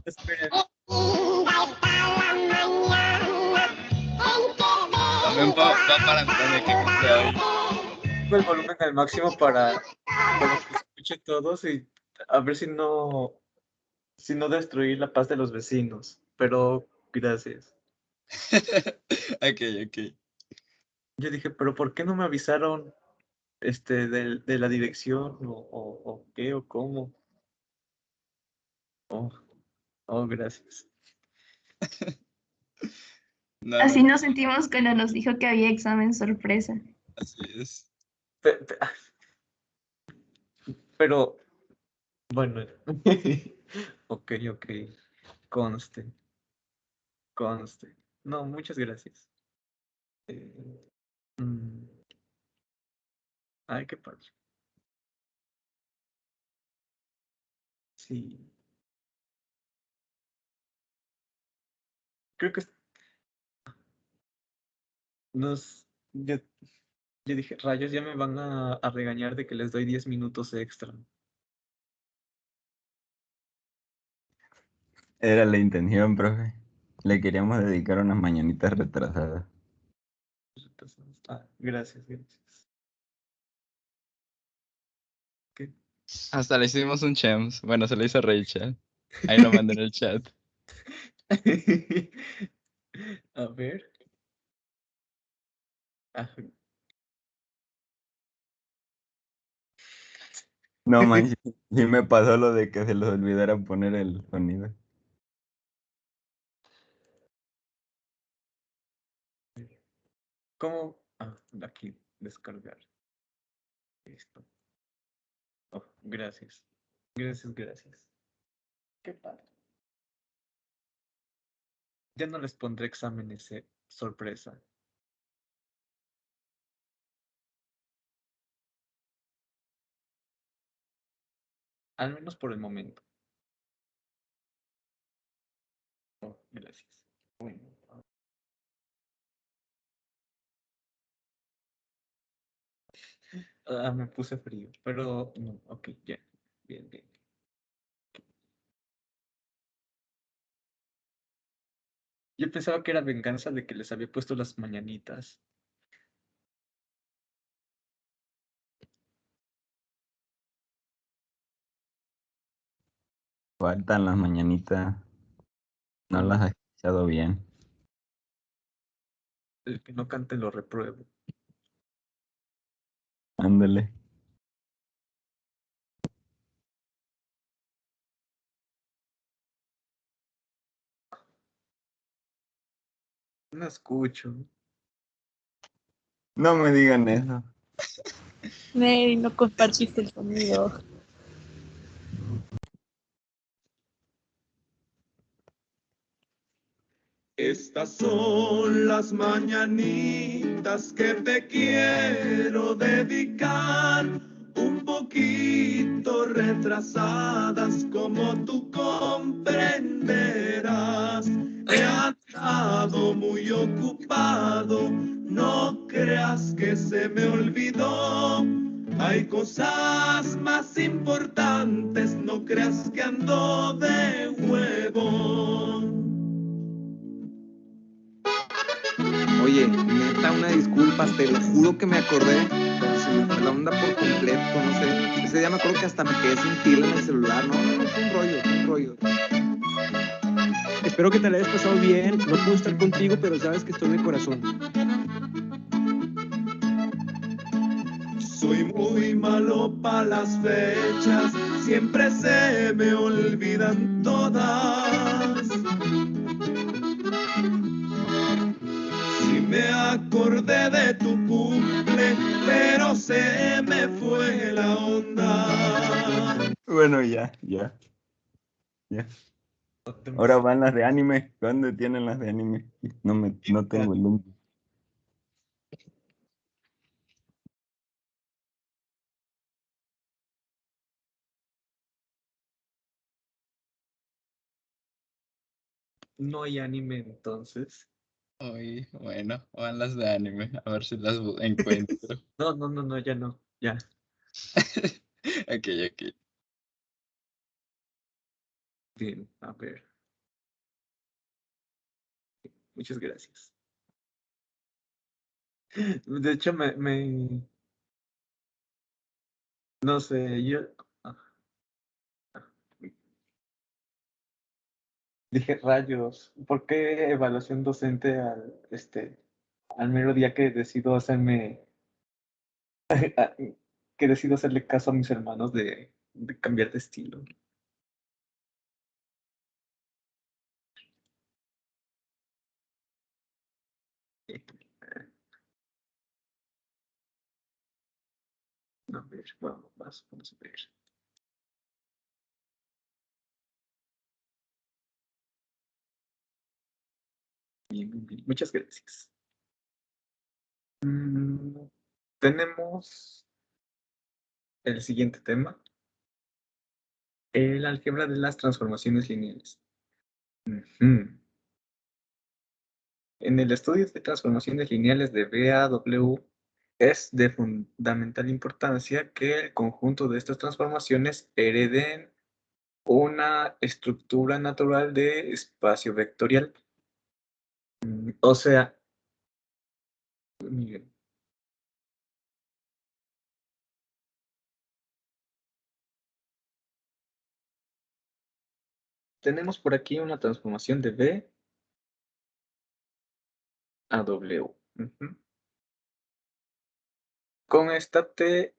Esperen. También va para Antonio, que cumple hoy. Pongo el volumen al máximo para que se escuche todos y a ver si no destruir la paz de los vecinos. Pero gracias. Ok. Yo dije, pero ¿por qué no me avisaron de la dirección o qué o cómo? Oh, oh, gracias. No, Así nos sentimos cuando nos dijo que había examen sorpresa. así es. Pero, bueno, ok, conste, conste. No, muchas gracias. Eh, mm, Ay, qué padre. Sí, creo que nos... Yo, yo dije, rayos, ya me van a regañar de que les doy 10 minutos extra. Era la intención, profe. Le queríamos dedicar unas mañanitas retrasadas. Gracias. ¿Qué? Hasta le hicimos un chems. Bueno, se lo hizo Rachel. Ahí lo mandé en el chat. A ver. Ah, No manches, sí me pasó lo de que se les olvidara poner el sonido. ¿Cómo? Aquí, descargar. Listo. Oh, gracias. Gracias. Qué padre. Ya no les pondré exámenes sorpresa. Al menos por el momento. Oh, gracias. Bueno. Me puse frío, pero no, ok, ya. Bien. Yo pensaba que era venganza de que les había puesto las mañanitas. Faltan las mañanitas. No las has escuchado bien. El que no cante lo repruebo. Ándale. No escucho. No me digan eso. Ney, no compartiste el sonido. Estas son las mañanitas que te quiero dedicar, un poquito retrasadas como tú comprenderás. He andado muy ocupado, no creas que se me olvidó. Hay cosas más importantes, no creas que ando de huevo. Oye, neta, una disculpa, te lo juro que me acordé, pero se me fue la onda por completo, no sé. Ese día me acuerdo que hasta me quedé sin pila en el celular. No, fue un rollo. Espero que te la hayas pasado bien. No puedo estar contigo, pero sabes que estoy en mi corazón. Soy muy malo para las fechas, siempre se me olvidan todas. Sí me acordé de tu cumple, pero se me fue la onda. Bueno, ya. Ahora van las de anime. ¿Dónde tienen las de anime? No tengo el link. No hay anime entonces. Uy, bueno, van las de anime. A ver si las encuentro. No, ya no. Ya. Ok. Bien, a ver. Muchas gracias. De hecho, no sé, yo ah, dije rayos, ¿por qué evaluación docente al mero día que decido hacerme, que decido hacerle caso a mis hermanos de cambiar de estilo? A ver, vamos a ver. Bien, bien, bien. Muchas gracias. Tenemos el siguiente tema, el álgebra de las transformaciones lineales. Ujú. En el estudio de transformaciones lineales de BAW, es de fundamental importancia que el conjunto de estas transformaciones hereden una estructura natural de espacio vectorial. O sea, miren, tenemos por aquí una transformación de B a W. Ujú. Con esta T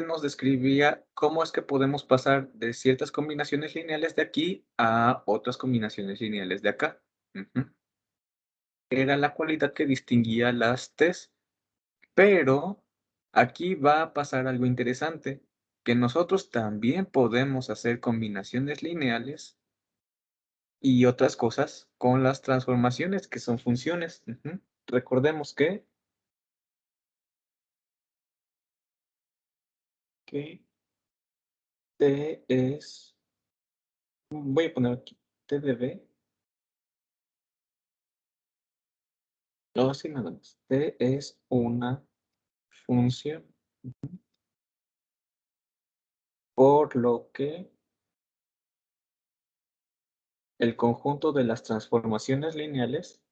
nos describía cómo es que podemos pasar de ciertas combinaciones lineales de aquí a otras combinaciones lineales de acá. Ujú. Era la cualidad que distinguía las T's, pero aquí va a pasar algo interesante, que nosotros también podemos hacer combinaciones lineales y otras cosas con las transformaciones que son funciones. Ujú. Recordemos que T es, voy a poner aquí, T de B. No, sí, nada más. T es una función, por lo que el conjunto de las transformaciones lineales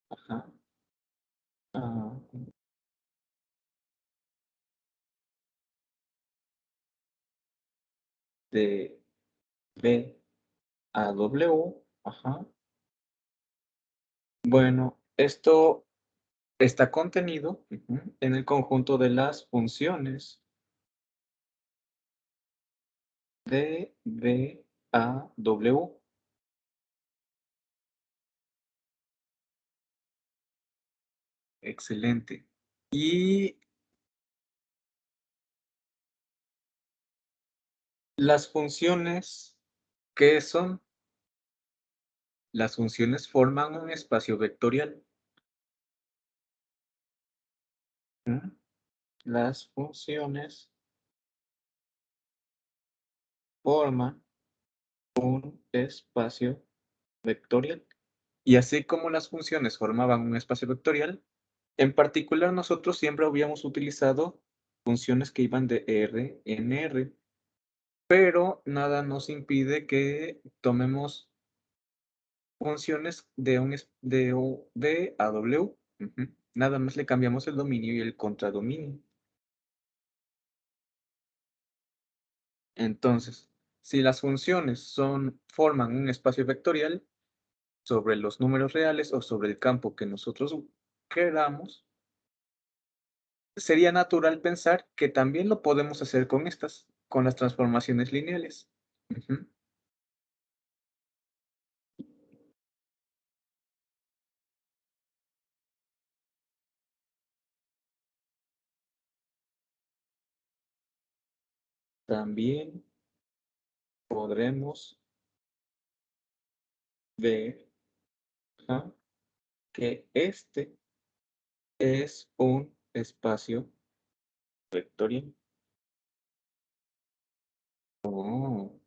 ajá, ah, de B a W, ajá. Bueno, esto está contenido en el conjunto de las funciones de B a W. Excelente. Y las funciones, ¿qué son? Las funciones forman un espacio vectorial. Las funciones forman un espacio vectorial. Y así como las funciones formaban un espacio vectorial, en particular nosotros siempre habíamos utilizado funciones que iban de R en R, pero nada nos impide que tomemos funciones de a W. Nada más le cambiamos el dominio y el contradominio. Entonces, si las funciones forman un espacio vectorial sobre los números reales o sobre el campo que nosotros queramos, sería natural pensar que también lo podemos hacer con las transformaciones lineales. Ujú. También podremos ver que este es un espacio vectorial. Oh,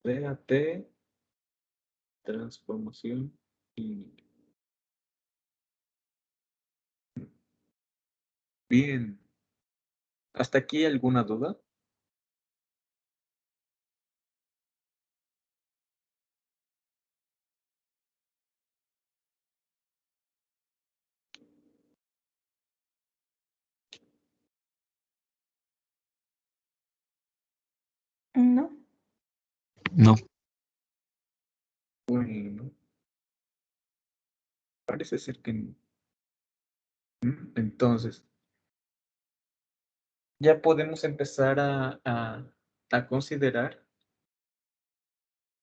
DAT, transformación y... Bien. ¿Hasta aquí alguna duda? No. No. Bueno, parece ser que no. Entonces, ya podemos empezar a considerar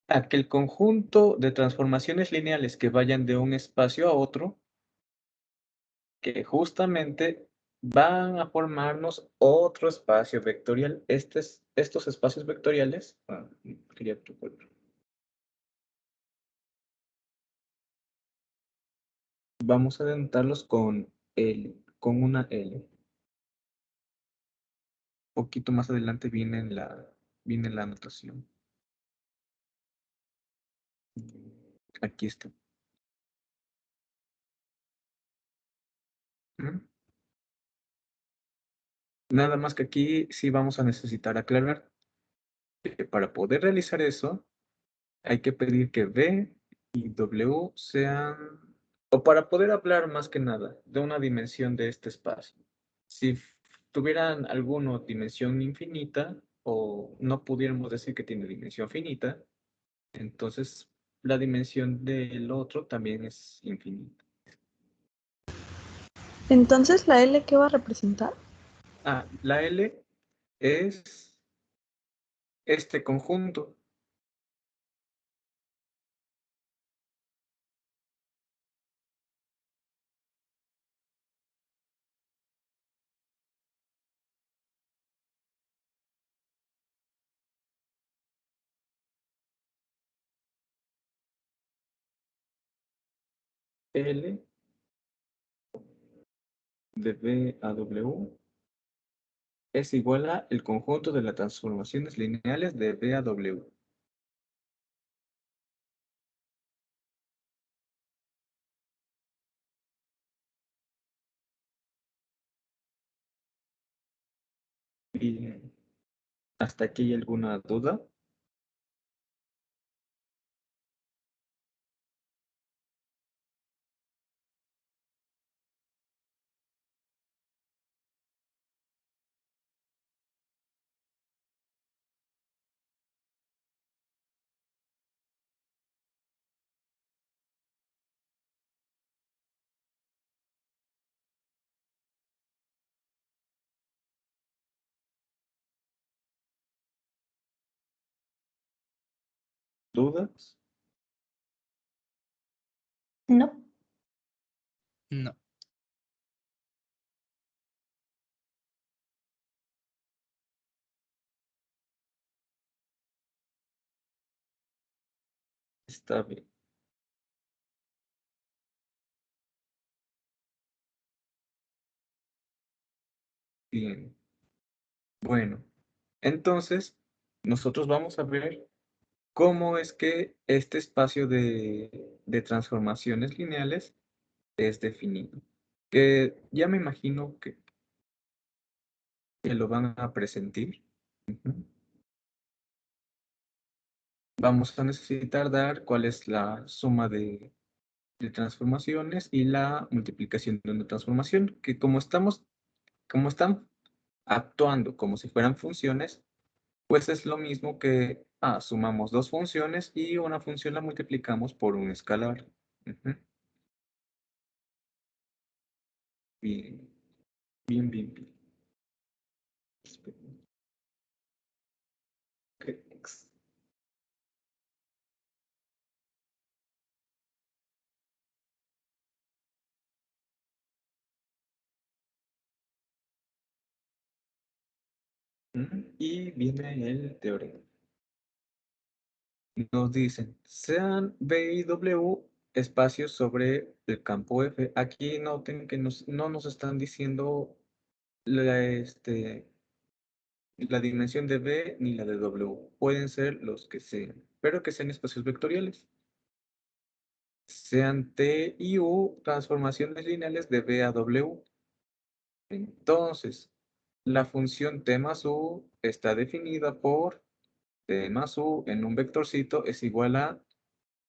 a que el conjunto de transformaciones lineales que vayan de un espacio a otro, que justamente van a formarnos otro espacio vectorial. Estos espacios vectoriales, quería proponer. Vamos a denotarlos con una L. Un poquito más adelante viene la anotación. Aquí está. Nada más que aquí sí vamos a necesitar aclarar que para poder realizar eso hay que pedir que B y W sean, o para poder hablar más que nada de una dimensión de este espacio. Si tuvieran alguna dimensión infinita o no pudiéramos decir que tiene dimensión finita, entonces la dimensión del otro también es infinita. Entonces, ¿la L qué va a representar? La L es este conjunto. L de B a W es igual a el conjunto de las transformaciones lineales de B a W. Bien. ¿Hasta aquí hay alguna duda? ¿Dudas? No. No. Está bien. Bien. Bueno, entonces nosotros vamos a ver cómo es que este espacio de transformaciones lineales es definido. Que ya me imagino que lo van a presentir. Ujú. Vamos a necesitar dar cuál es la suma de transformaciones y la multiplicación de una transformación, que como están actuando como si fueran funciones, pues es lo mismo que sumamos dos funciones y una función la multiplicamos por un escalar. Ujú. Bien, bien, bien, bien. Espera. Ok, y viene el teorema. Nos dicen, sean B y W espacios sobre el campo F. Aquí noten que no nos están diciendo la dimensión de B ni la de W. Pueden ser los que sean, pero que sean espacios vectoriales. Sean T y U transformaciones lineales de B a W. Entonces, la función T más U está definida por T más U en un vectorcito es igual a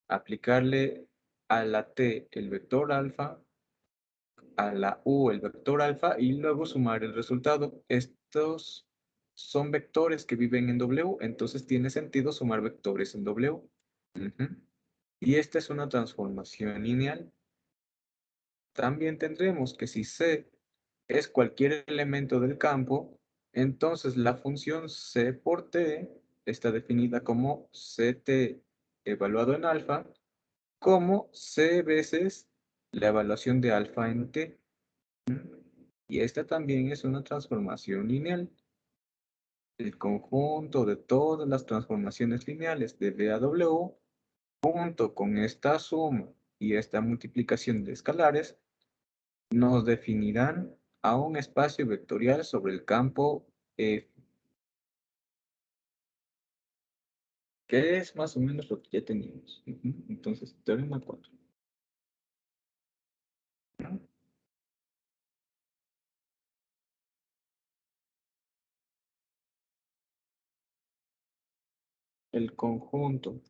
aplicarle a la T el vector alfa, a la U el vector alfa y luego sumar el resultado. Estos son vectores que viven en W, entonces tiene sentido sumar vectores en W. Ujú. Y esta es una transformación lineal. También tendremos que si C es cualquier elemento del campo, entonces la función C por T está definida como CT evaluado en alfa, como C veces la evaluación de alfa en T. Y esta también es una transformación lineal. El conjunto de todas las transformaciones lineales de B a W, junto con esta suma y esta multiplicación de escalares, nos definirán a un espacio vectorial sobre el campo F, que es más o menos lo que ya teníamos. Entonces, teorema 4. El conjunto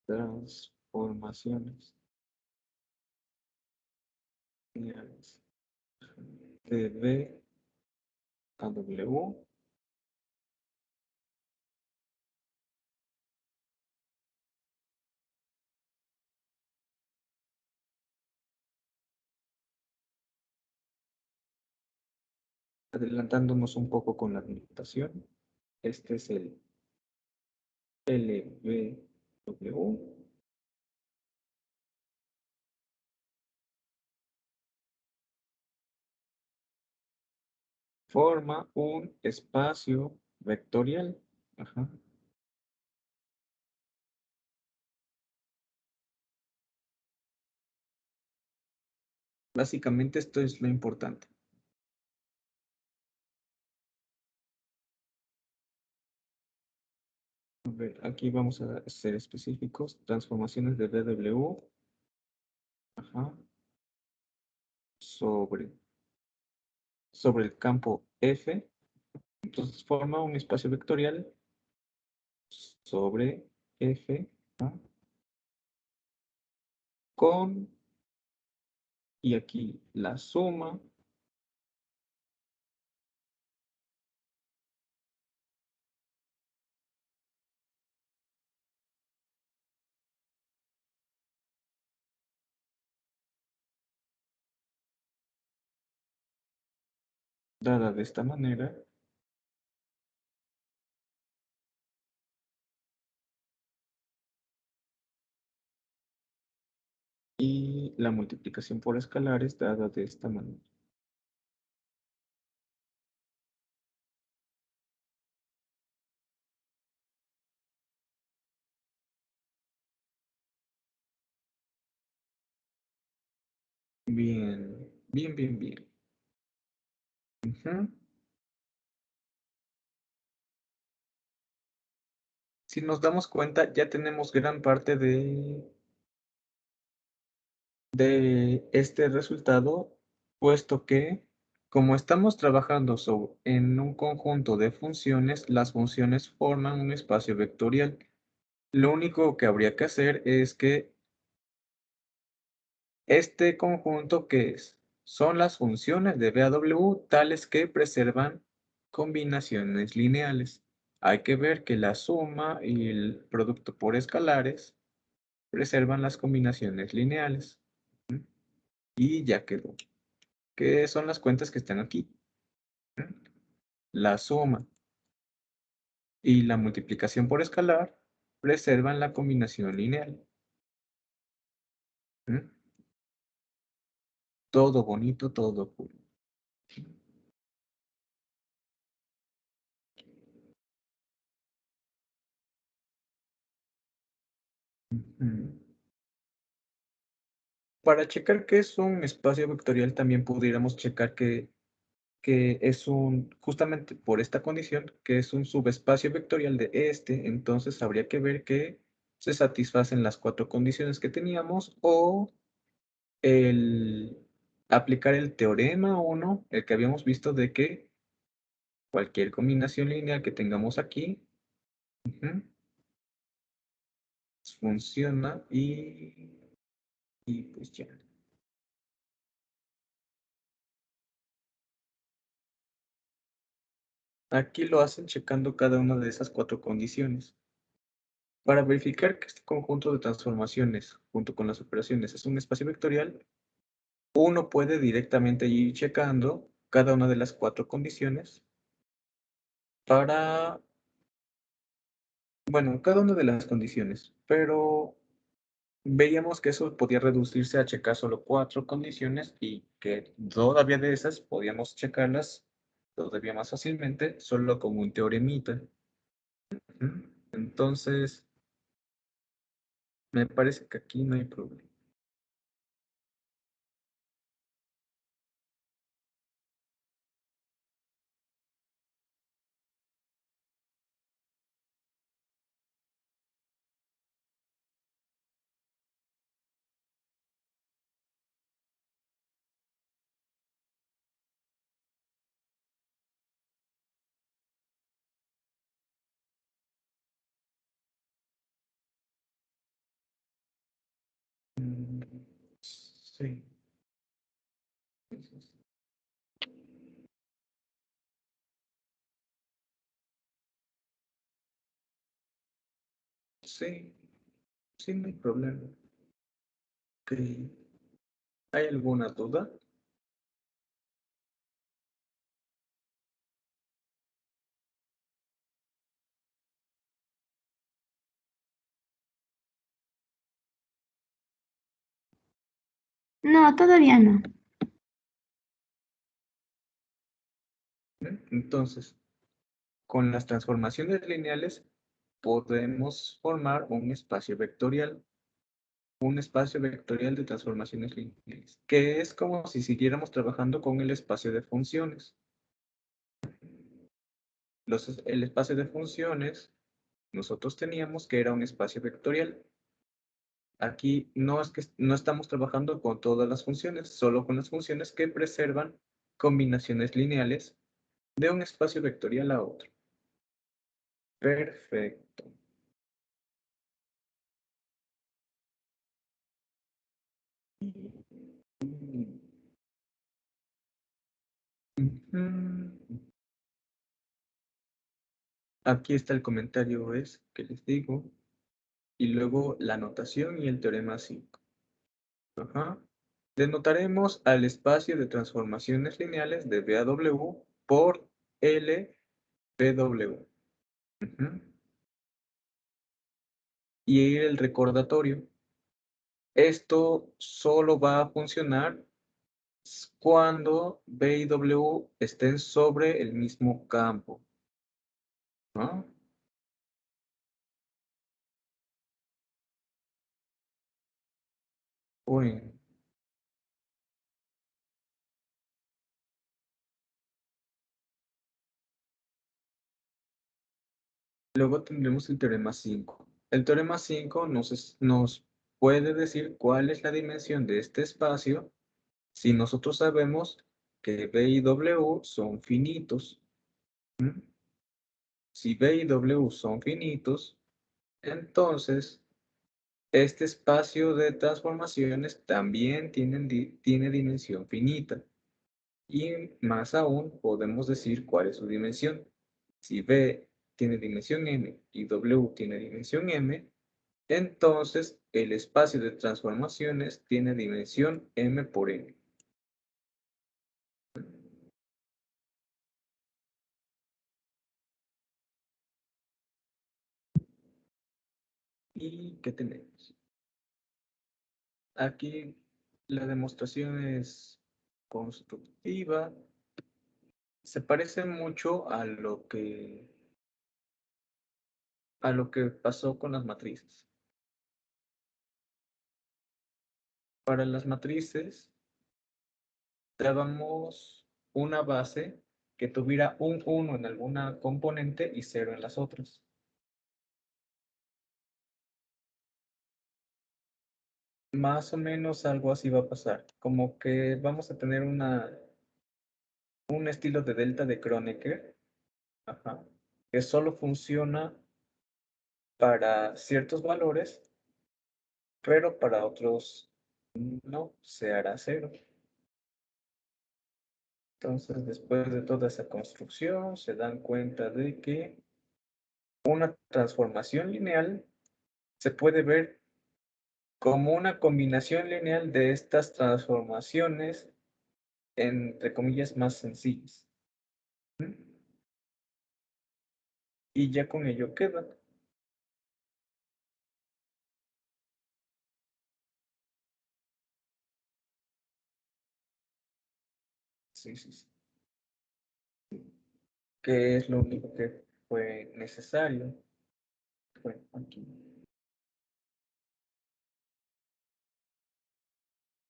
transformaciones lineales de B a W adelantándonos un poco con la notación. Este es el LBW forma un espacio vectorial. Ajá. Básicamente esto es lo importante. A ver, aquí vamos a ser específicos. Transformaciones de BW. Ajá. Sobre el campo F. Entonces forma un espacio vectorial sobre F. ¿Ah? Con, y aquí la suma dada de esta manera. Y la multiplicación por escalares dada de esta manera. Bien, bien, bien, bien. Ujú. Si nos damos cuenta, ya tenemos gran parte de este resultado, puesto que como estamos trabajando en un conjunto de funciones, las funciones forman un espacio vectorial. Lo único que habría que hacer es que este conjunto que es, son las funciones de BW tales que preservan combinaciones lineales. Hay que ver que la suma y el producto por escalares preservan las combinaciones lineales. Y ya quedó. ¿Qué son las cuentas que están aquí? La suma y la multiplicación por escalar preservan la combinación lineal. Todo bonito, todo puro. para checar que es un espacio vectorial también pudiéramos checar que es justamente por esta condición, que es un subespacio vectorial de este, entonces habría que ver que se satisfacen las 4 condiciones que teníamos o aplicar el teorema 1, el que habíamos visto de que cualquier combinación lineal que tengamos aquí funciona y pues ya. Aquí lo hacen checando cada una de esas 4 condiciones. Para verificar que este conjunto de transformaciones junto con las operaciones es un espacio vectorial, uno puede directamente ir checando cada una de las 4 condiciones para, bueno, cada una de las condiciones, pero veíamos que eso podía reducirse a checar solo 4 condiciones y que todavía de esas podíamos checarlas todavía más fácilmente solo con un teoremita. Entonces, me parece que aquí no hay problema. Sí. Sí, sí, no hay problema. Ok. ¿Hay alguna duda? No, todavía no. Entonces, con las transformaciones lineales podemos formar un espacio vectorial de transformaciones lineales, que es como si siguiéramos trabajando con el espacio de funciones. El espacio de funciones, nosotros teníamos que era un espacio vectorial. Aquí no es que no estamos trabajando con todas las funciones, solo con las funciones que preservan combinaciones lineales de un espacio vectorial a otro. Perfecto. Aquí está el comentario que les digo. Y luego la notación y el teorema 5. Ajá. Denotaremos al espacio de transformaciones lineales de BAW por LBW. Y el recordatorio. Esto solo va a funcionar cuando B y W estén sobre el mismo campo. ¿No? Bueno. Luego tendremos el teorema 5. El teorema 5 nos puede decir cuál es la dimensión de este espacio si nosotros sabemos que B y W son finitos. Si B y W son finitos, entonces este espacio de transformaciones también tiene dimensión finita. Y más aún podemos decir cuál es su dimensión. Si B tiene dimensión m y W tiene dimensión m, entonces el espacio de transformaciones tiene dimensión m por n. ¿Y qué tenemos? Aquí la demostración es constructiva. Se parece mucho a lo que pasó con las matrices. Para las matrices, dábamos una base que tuviera un 1 en alguna componente y 0 en las otras. Más o menos algo así va a pasar. Como que vamos a tener un estilo de delta de Kronecker, ajá, que solo funciona para ciertos valores, pero para otros no, se hará 0. Entonces, después de toda esa construcción, se dan cuenta de que una transformación lineal se puede ver como una combinación lineal de estas transformaciones, entre comillas, más sencillas. Y ya con ello queda. Sí. Que es lo único que fue necesario. Bueno, aquí.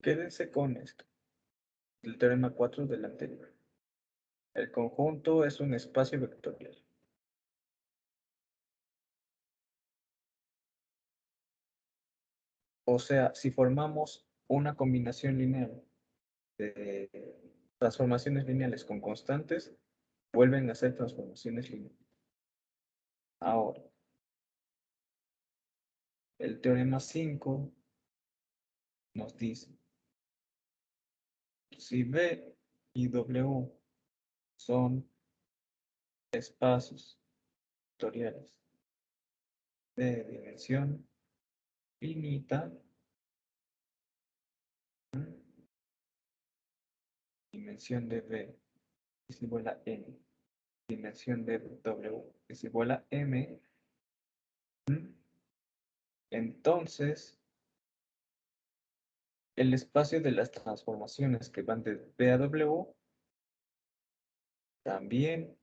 Quédense con esto. El teorema 4 del anterior. El conjunto es un espacio vectorial. O sea, si formamos una combinación lineal de transformaciones lineales con constantes, vuelven a ser transformaciones lineales. Ahora, el teorema 5 nos dice, si B y W son espacios vectoriales de dimensión finita, dimensión de B es igual a n, dimensión de W es igual a m, entonces el espacio de las transformaciones que van de B a W también,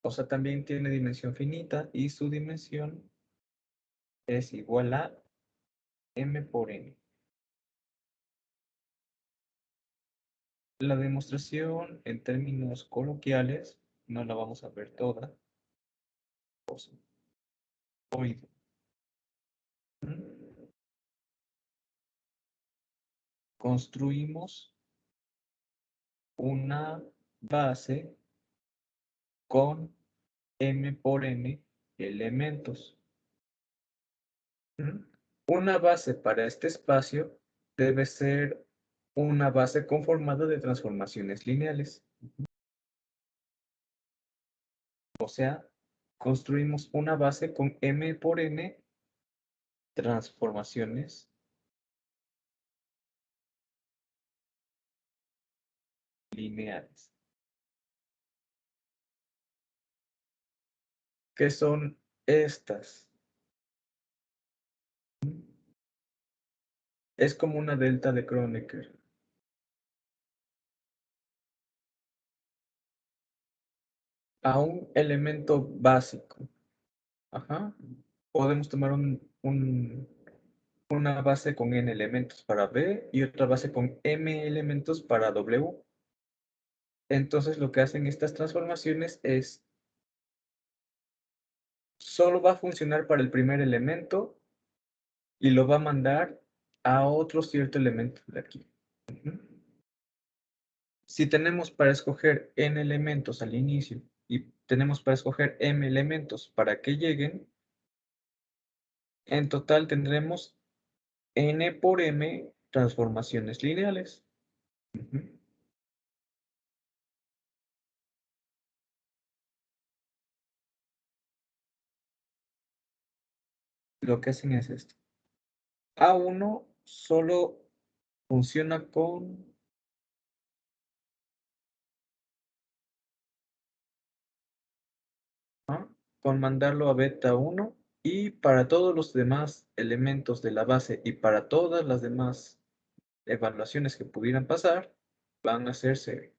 o sea, también tiene dimensión finita y su dimensión es igual a m por n. La demostración en términos coloquiales no la vamos a ver toda. Oído. Construimos una base con m por n elementos. Una base para este espacio debe ser una base conformada de transformaciones lineales. O sea, construimos una base con m por n transformaciones lineales. ¿Qué son estas? Es como una delta de Kronecker. A un elemento básico. Ajá. Podemos tomar una base con n elementos para B y otra base con m elementos para W. Entonces lo que hacen estas transformaciones es solo va a funcionar para el primer elemento y lo va a mandar a otro cierto elemento de aquí. Si tenemos para escoger n elementos al inicio y tenemos para escoger m elementos para que lleguen, en total tendremos n por m transformaciones lineales. Lo que hacen es esto. A1 solo funciona con mandarlo a beta 1 y para todos los demás elementos de la base y para todas las demás evaluaciones que pudieran pasar, van a ser 0.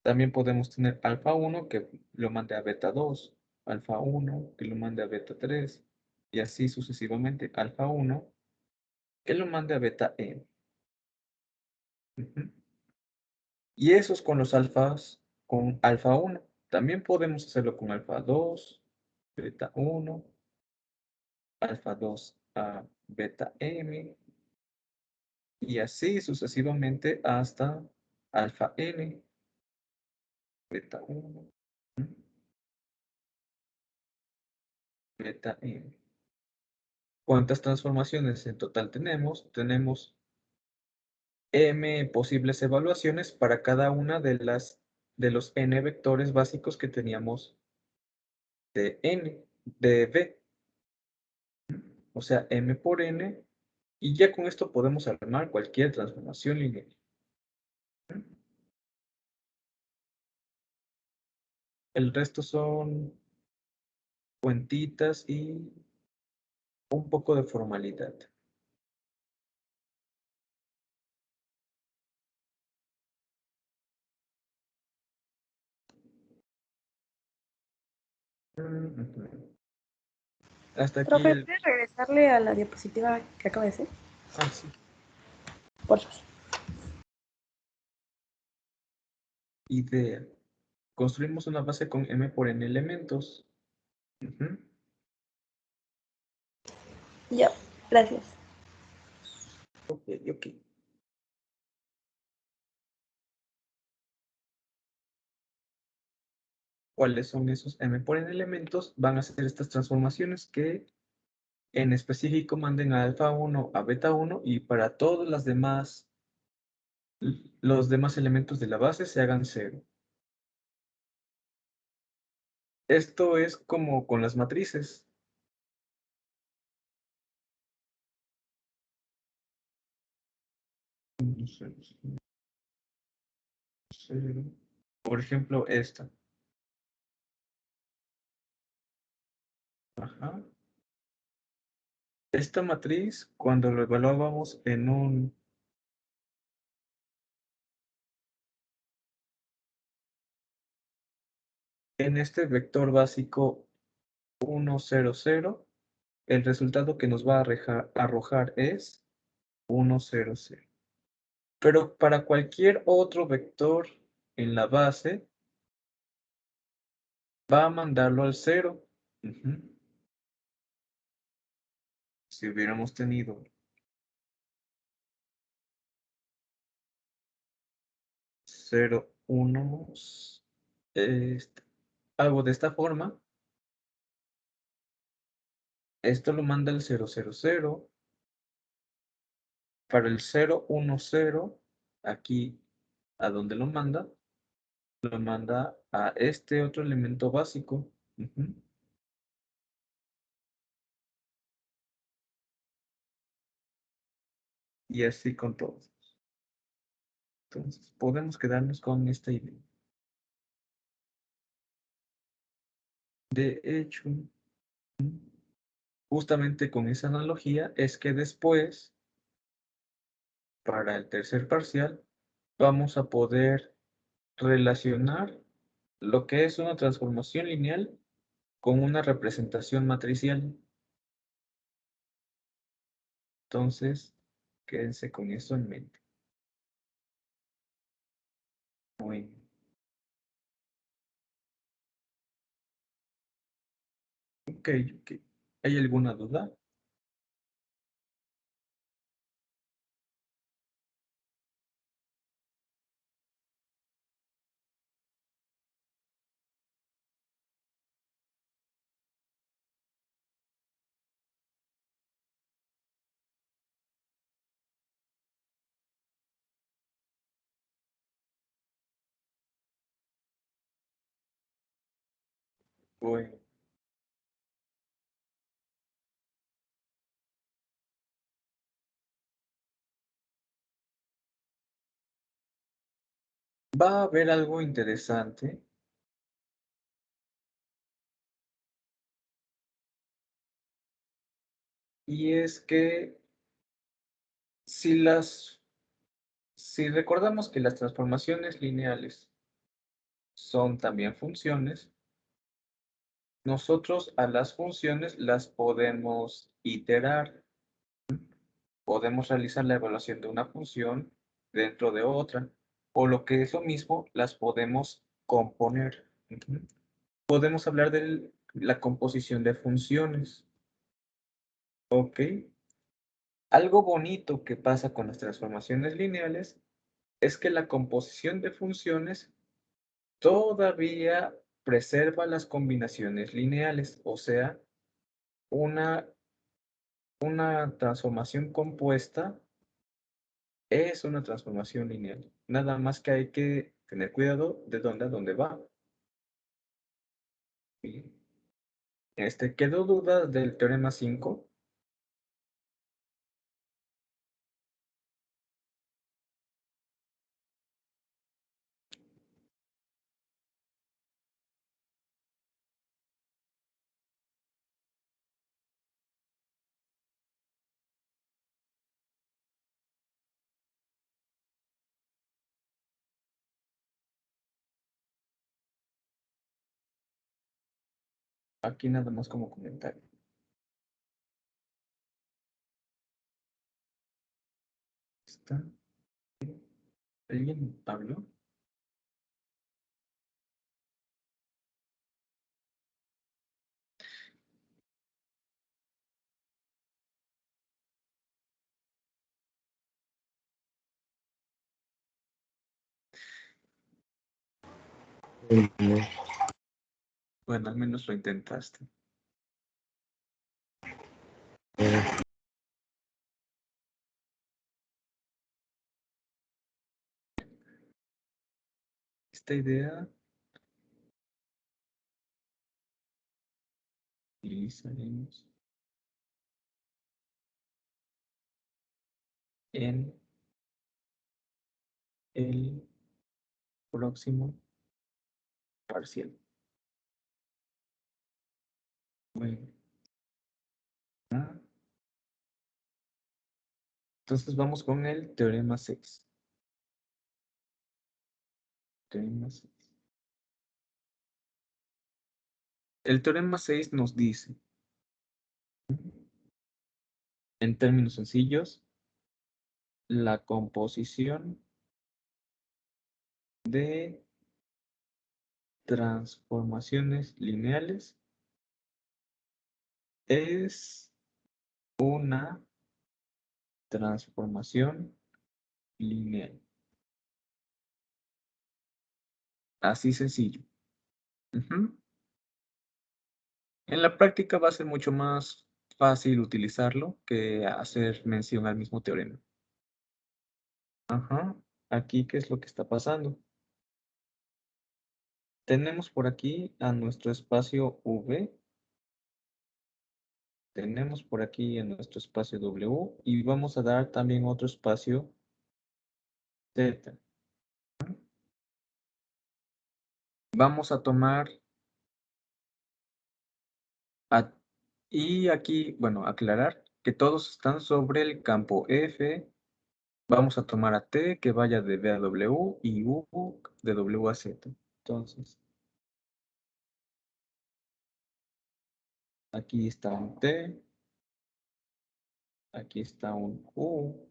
También podemos tener alfa 1 que lo mande a beta 2, alfa 1, que lo mande a beta 3, y así sucesivamente, alfa 1, que lo mande a beta n. Ujú. Y eso es con los alfas, con alfa 1. También podemos hacerlo con alfa 2, beta 1, alfa 2 a beta m, y así sucesivamente hasta alfa n, beta 1, beta m. ¿Cuántas transformaciones en total tenemos? Tenemos m posibles evaluaciones para cada una de los n vectores básicos que teníamos de v. O sea, m por n, y ya con esto podemos armar cualquier transformación lineal. El resto son cuentitas y un poco de formalidad. Hasta aquí Profe, ¿puedes regresarle a la diapositiva que acaba de hacer? Ah, sí. Por favor. Idea. Construimos una base con m por n elementos. Ujú. Ya, gracias. Ok, ok. ¿Cuáles son esos m por n elementos? Van a ser estas transformaciones que en específico manden a alfa 1 a beta 1 y para todos los demás elementos de la base se hagan 0. Esto es como con las matrices. Por ejemplo, esta. Ajá. Esta matriz, cuando lo evaluábamos en este vector básico 1, 0, 0, el resultado que nos va a arrojar es 1, 0, 0. Pero para cualquier otro vector en la base, va a mandarlo al 0. Ujú. Si hubiéramos tenido 0, 1, algo de esta forma, esto lo manda el 0, 0, 0. Para el 0, 1, 0, aquí a donde lo manda a este otro elemento básico. Ujú. Y así con todos. Entonces, podemos quedarnos con esta idea. De hecho, justamente con esa analogía es que después, para el tercer parcial, vamos a poder relacionar lo que es una transformación lineal con una representación matricial. Entonces, quédense con eso en mente. Muy bien. Ok, ok. ¿Hay alguna duda? Bueno, va a haber algo interesante. Y es que si recordamos que las transformaciones lineales son también funciones, nosotros a las funciones las podemos iterar. Podemos realizar la evaluación de una función dentro de otra, o lo que es lo mismo, las podemos componer. Podemos hablar de la composición de funciones. Ok. Algo bonito que pasa con las transformaciones lineales es que la composición de funciones todavía preserva las combinaciones lineales, o sea, una transformación compuesta es una transformación lineal. Nada más que hay que tener cuidado de dónde a dónde va. Bien. ¿Quedó duda del teorema 5? Aquí nada más como comentario. ¿Está? ¿Alguien habló? Bueno, al menos lo intentaste. Esta idea utilizaremos en el próximo parcial. Bueno. Entonces vamos con el teorema 6. Teorema 6. El teorema 6 nos dice, en términos sencillos, la composición de transformaciones lineales es una transformación lineal. Así sencillo. En la práctica va a ser mucho más fácil utilizarlo que hacer mención al mismo teorema. Ajá. Aquí, ¿qué es lo que está pasando? Tenemos por aquí a nuestro espacio V. Tenemos por aquí en nuestro espacio W. Y vamos a dar también otro espacio Z. Vamos a tomar... y aquí, bueno, aclarar que todos están sobre el campo F. Vamos a tomar a T que vaya de B a W y U de W a Z. Entonces, aquí está un T. Aquí está un U.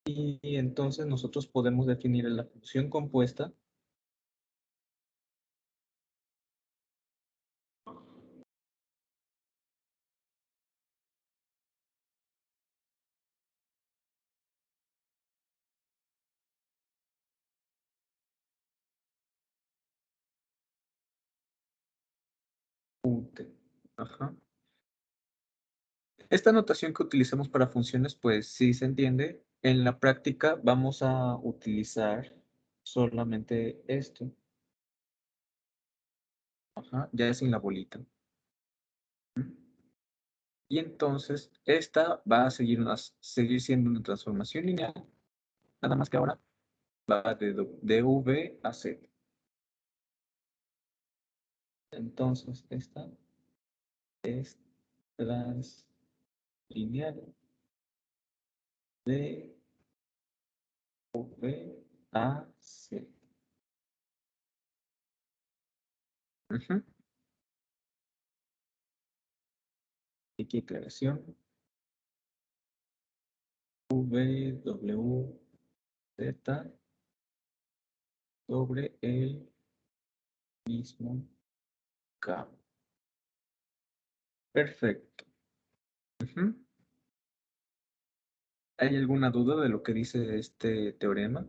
Y entonces nosotros podemos definir la función compuesta UT. Ajá. Esta notación que utilizamos para funciones, pues sí se entiende. En la práctica vamos a utilizar solamente esto. Ajá, ya sin la bolita. Y entonces esta va a seguir siendo una transformación lineal. Nada más que ahora va de V a Z. Entonces esta es translineal de V a C. Ujú. Aquí aclaración. V, W, Z sobre el mismo cabo. Perfecto. Ujú. ¿Hay alguna duda de lo que dice este teorema?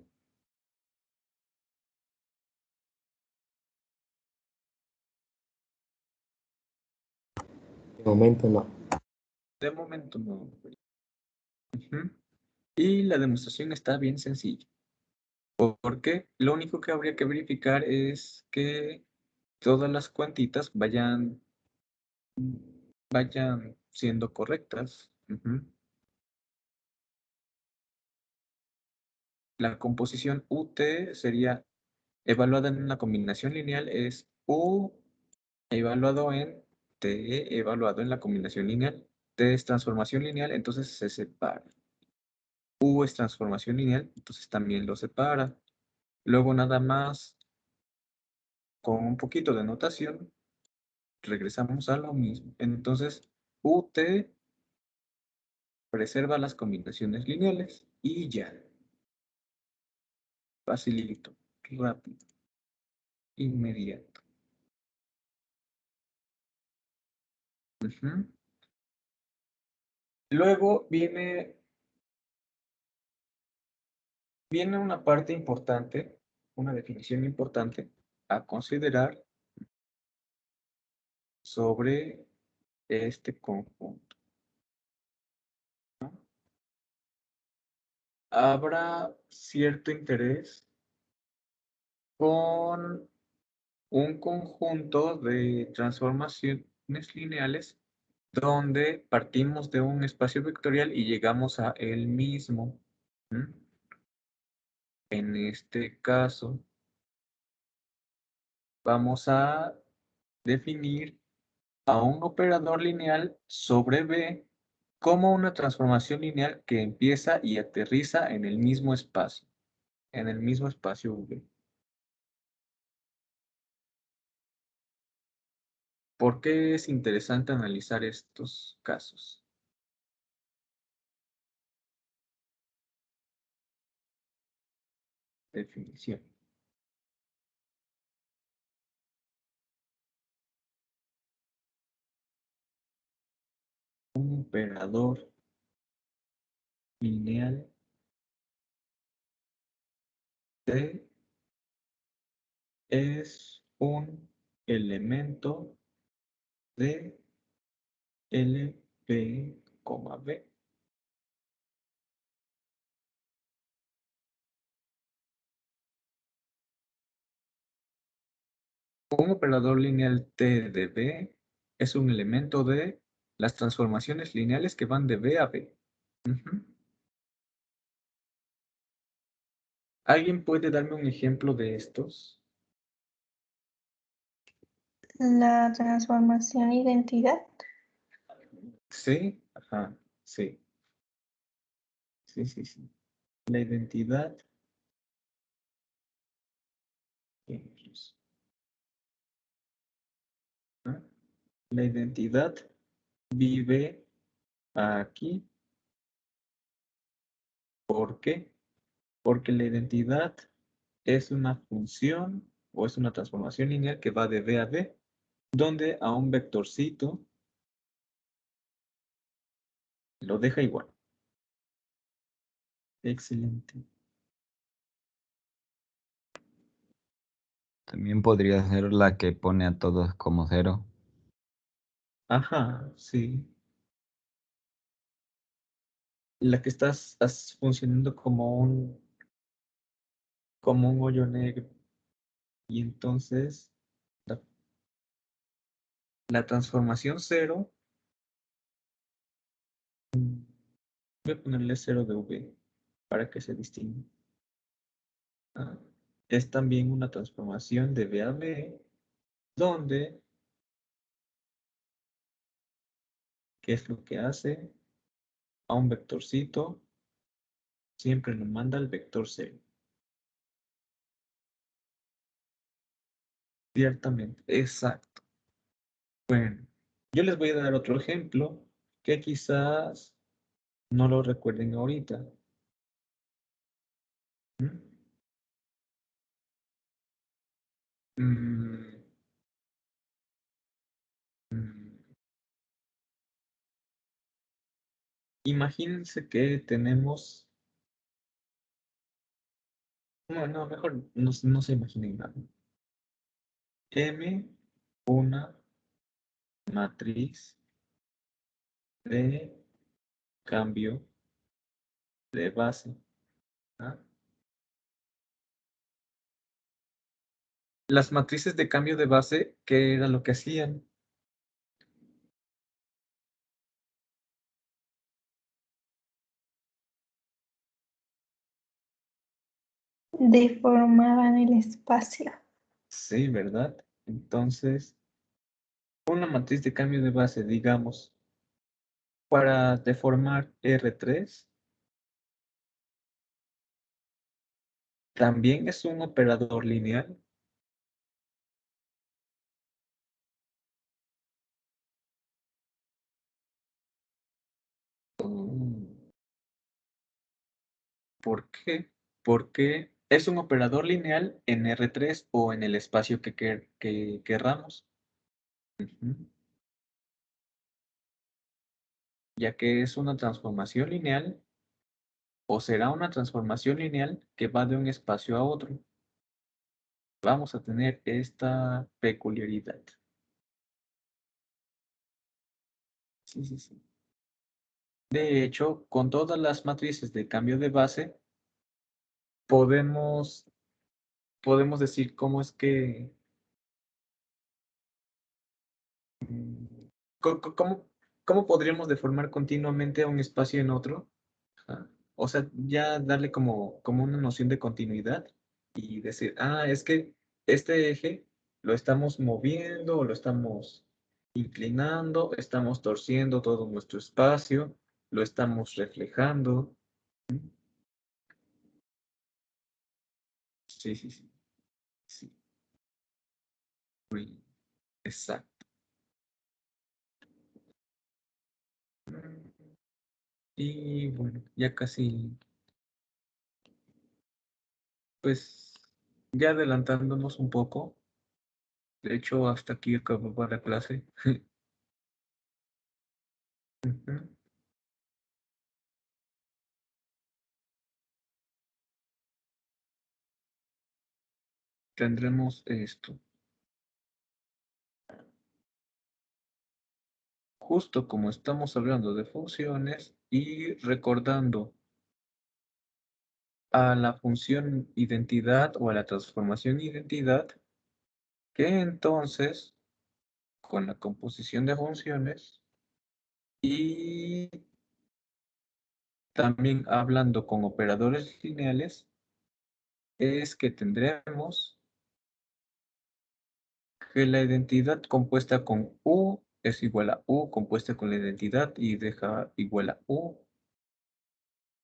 De momento no. De momento no. Ujú. Y la demostración está bien sencilla. Porque lo único que habría que verificar es que todas las cuantitas vayan siendo correctas. Ujú. La composición UT sería evaluada en una combinación lineal, es U evaluado en T evaluado en la combinación lineal. T es transformación lineal, entonces se separa. U es transformación lineal, entonces también lo separa. Luego nada más, con un poquito de notación, regresamos a lo mismo. Entonces, UT preserva las combinaciones lineales y ya. Facilito, rápido, inmediato. Ujú. Luego viene una parte importante, una definición importante a considerar sobre este conjunto, ¿no? Habrá cierto interés con un conjunto de transformaciones lineales donde partimos de un espacio vectorial y llegamos a él mismo. ¿Mm? En este caso, vamos a definir a un operador lineal sobre B como una transformación lineal que empieza y aterriza en el mismo espacio V. ¿Por qué es interesante analizar estos casos? Definición. Un operador lineal C es un elemento de LP, B. Un operador lineal T de B es un elemento de las transformaciones lineales que van de B a B. Ujú. ¿Alguien puede darme un ejemplo de estos? La transformación identidad. Sí, ajá, sí. Sí, sí, sí. La identidad. ¿Ah? La identidad vive aquí. ¿Por qué? Porque la identidad es una función o es una transformación lineal que va de B a B, donde a un vectorcito lo deja igual. Excelente. También podría ser la que pone a todos como cero. Ajá, sí. La que estás funcionando como un hoyo negro. Y entonces la, la transformación cero, voy a ponerle cero de V para que se distinga. Ah, es también una transformación de B a B, donde ¿Qué es lo que hace? A un vectorcito siempre lo manda al vector 0. Ciertamente, exacto. Bueno, yo les voy a dar otro ejemplo que quizás no lo recuerden ahorita. ¿Mm? Mm, mm. Imagínense que tenemos... No, mejor no se imaginen nada. M, una matriz de cambio de base. ¿Ah? Las matrices de cambio de base, ¿qué era lo que hacían? Deformaban el espacio. Sí, ¿verdad? Entonces, una matriz de cambio de base, digamos, para deformar R3, también es un operador lineal. ¿Por qué? Porque es un operador lineal en R3 o en el espacio que querramos. Ujú. Ya que es una transformación lineal o será una transformación lineal que va de un espacio a otro. Vamos a tener esta peculiaridad. Sí, sí, sí. De hecho, con todas las matrices de cambio de base, podemos decir cómo es que... ¿Cómo podríamos deformar continuamente a un espacio en otro? Ajá. O sea, ya darle como una noción de continuidad y decir, es que este eje lo estamos moviendo o lo estamos inclinando, estamos torciendo todo nuestro espacio, lo estamos reflejando. Sí, sí, sí. Sí. Uy, exacto. Y bueno, ya casi, pues, ya adelantándonos un poco. De hecho, hasta aquí acababa la clase. Ujú. Tendremos esto. Justo como estamos hablando de funciones y recordando a la función identidad o a la transformación identidad, que entonces con la composición de funciones y también hablando con operadores lineales, es que tendremos que la identidad compuesta con U es igual a U compuesta con la identidad y deja igual a U.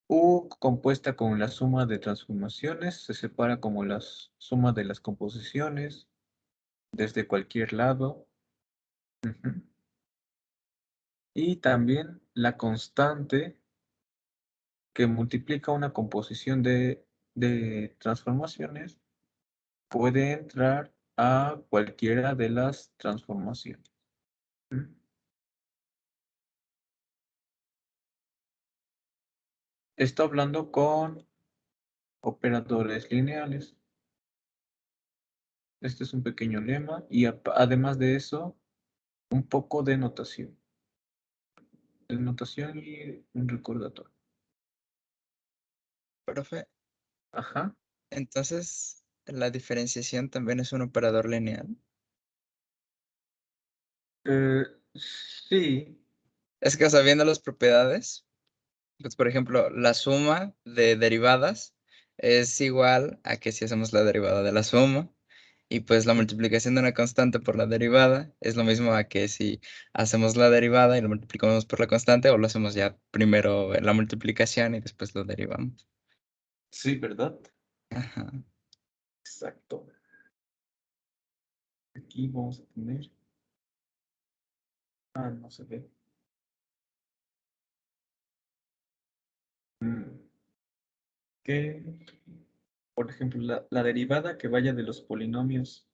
U compuesta con la suma de transformaciones se separa como la suma de las composiciones desde cualquier lado. Ujú. Y también la constante que multiplica una composición de transformaciones puede entrar a cualquiera de las transformaciones. Ujú. Está hablando con operadores lineales. Este es un pequeño lema y además de eso, un poco de notación. De notación y un recordatorio. Profe, Ajá. entonces la diferenciación también es un operador lineal. Eh, sí. Es que, o sea, viendo las propiedades, pues por ejemplo, la suma de derivadas es igual a que si hacemos la derivada de la suma. Y pues la multiplicación de una constante por la derivada es lo mismo a que si hacemos la derivada y lo multiplicamos por la constante, o lo hacemos ya primero la multiplicación y después lo derivamos. Sí, ¿verdad? Ajá. Exacto. Aquí vamos a tener. No se ve. Que, por ejemplo, la derivada que vaya de los polinomios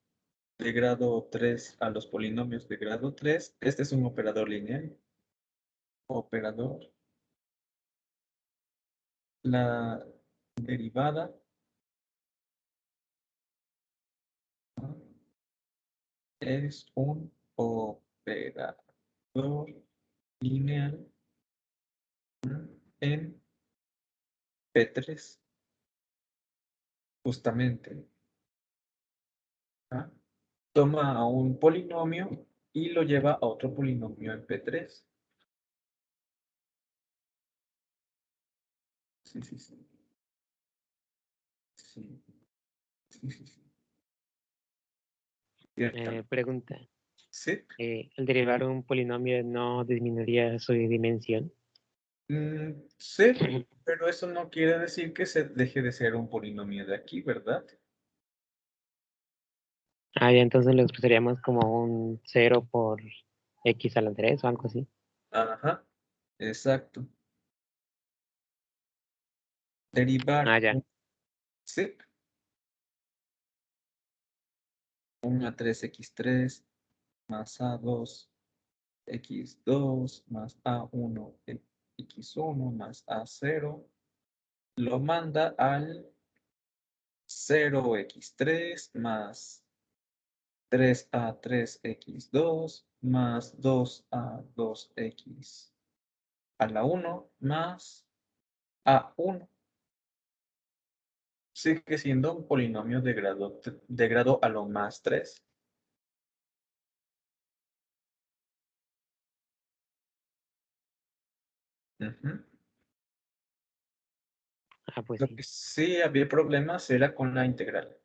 de grado 3 a los polinomios de grado 3, este es un operador lineal. Operador. La derivada es un operador lineal en P3. Justamente. ¿Ah? Toma a un polinomio y lo lleva a otro polinomio en P3. Sí, sí, sí. Sí, sí, sí, sí. Cierto. Pregunta. Sí. ¿El derivar un polinomio no disminuiría su dimensión? Sí, pero eso no quiere decir que se deje de ser un polinomio de aquí, ¿verdad? Ya entonces lo expresaríamos como un 0 por x a la 3 o algo así. Ajá, exacto. Derivar. Ya. Sí. 1 a 3x3 más a2 x2 más a1 x1 más a0 lo manda al 0x3 más 3a3x2 más 2a2x a la 1 más a1. Sigue siendo un polinomio de grado a lo más 3. Pues Lo sí. que sí había problemas era con la integral.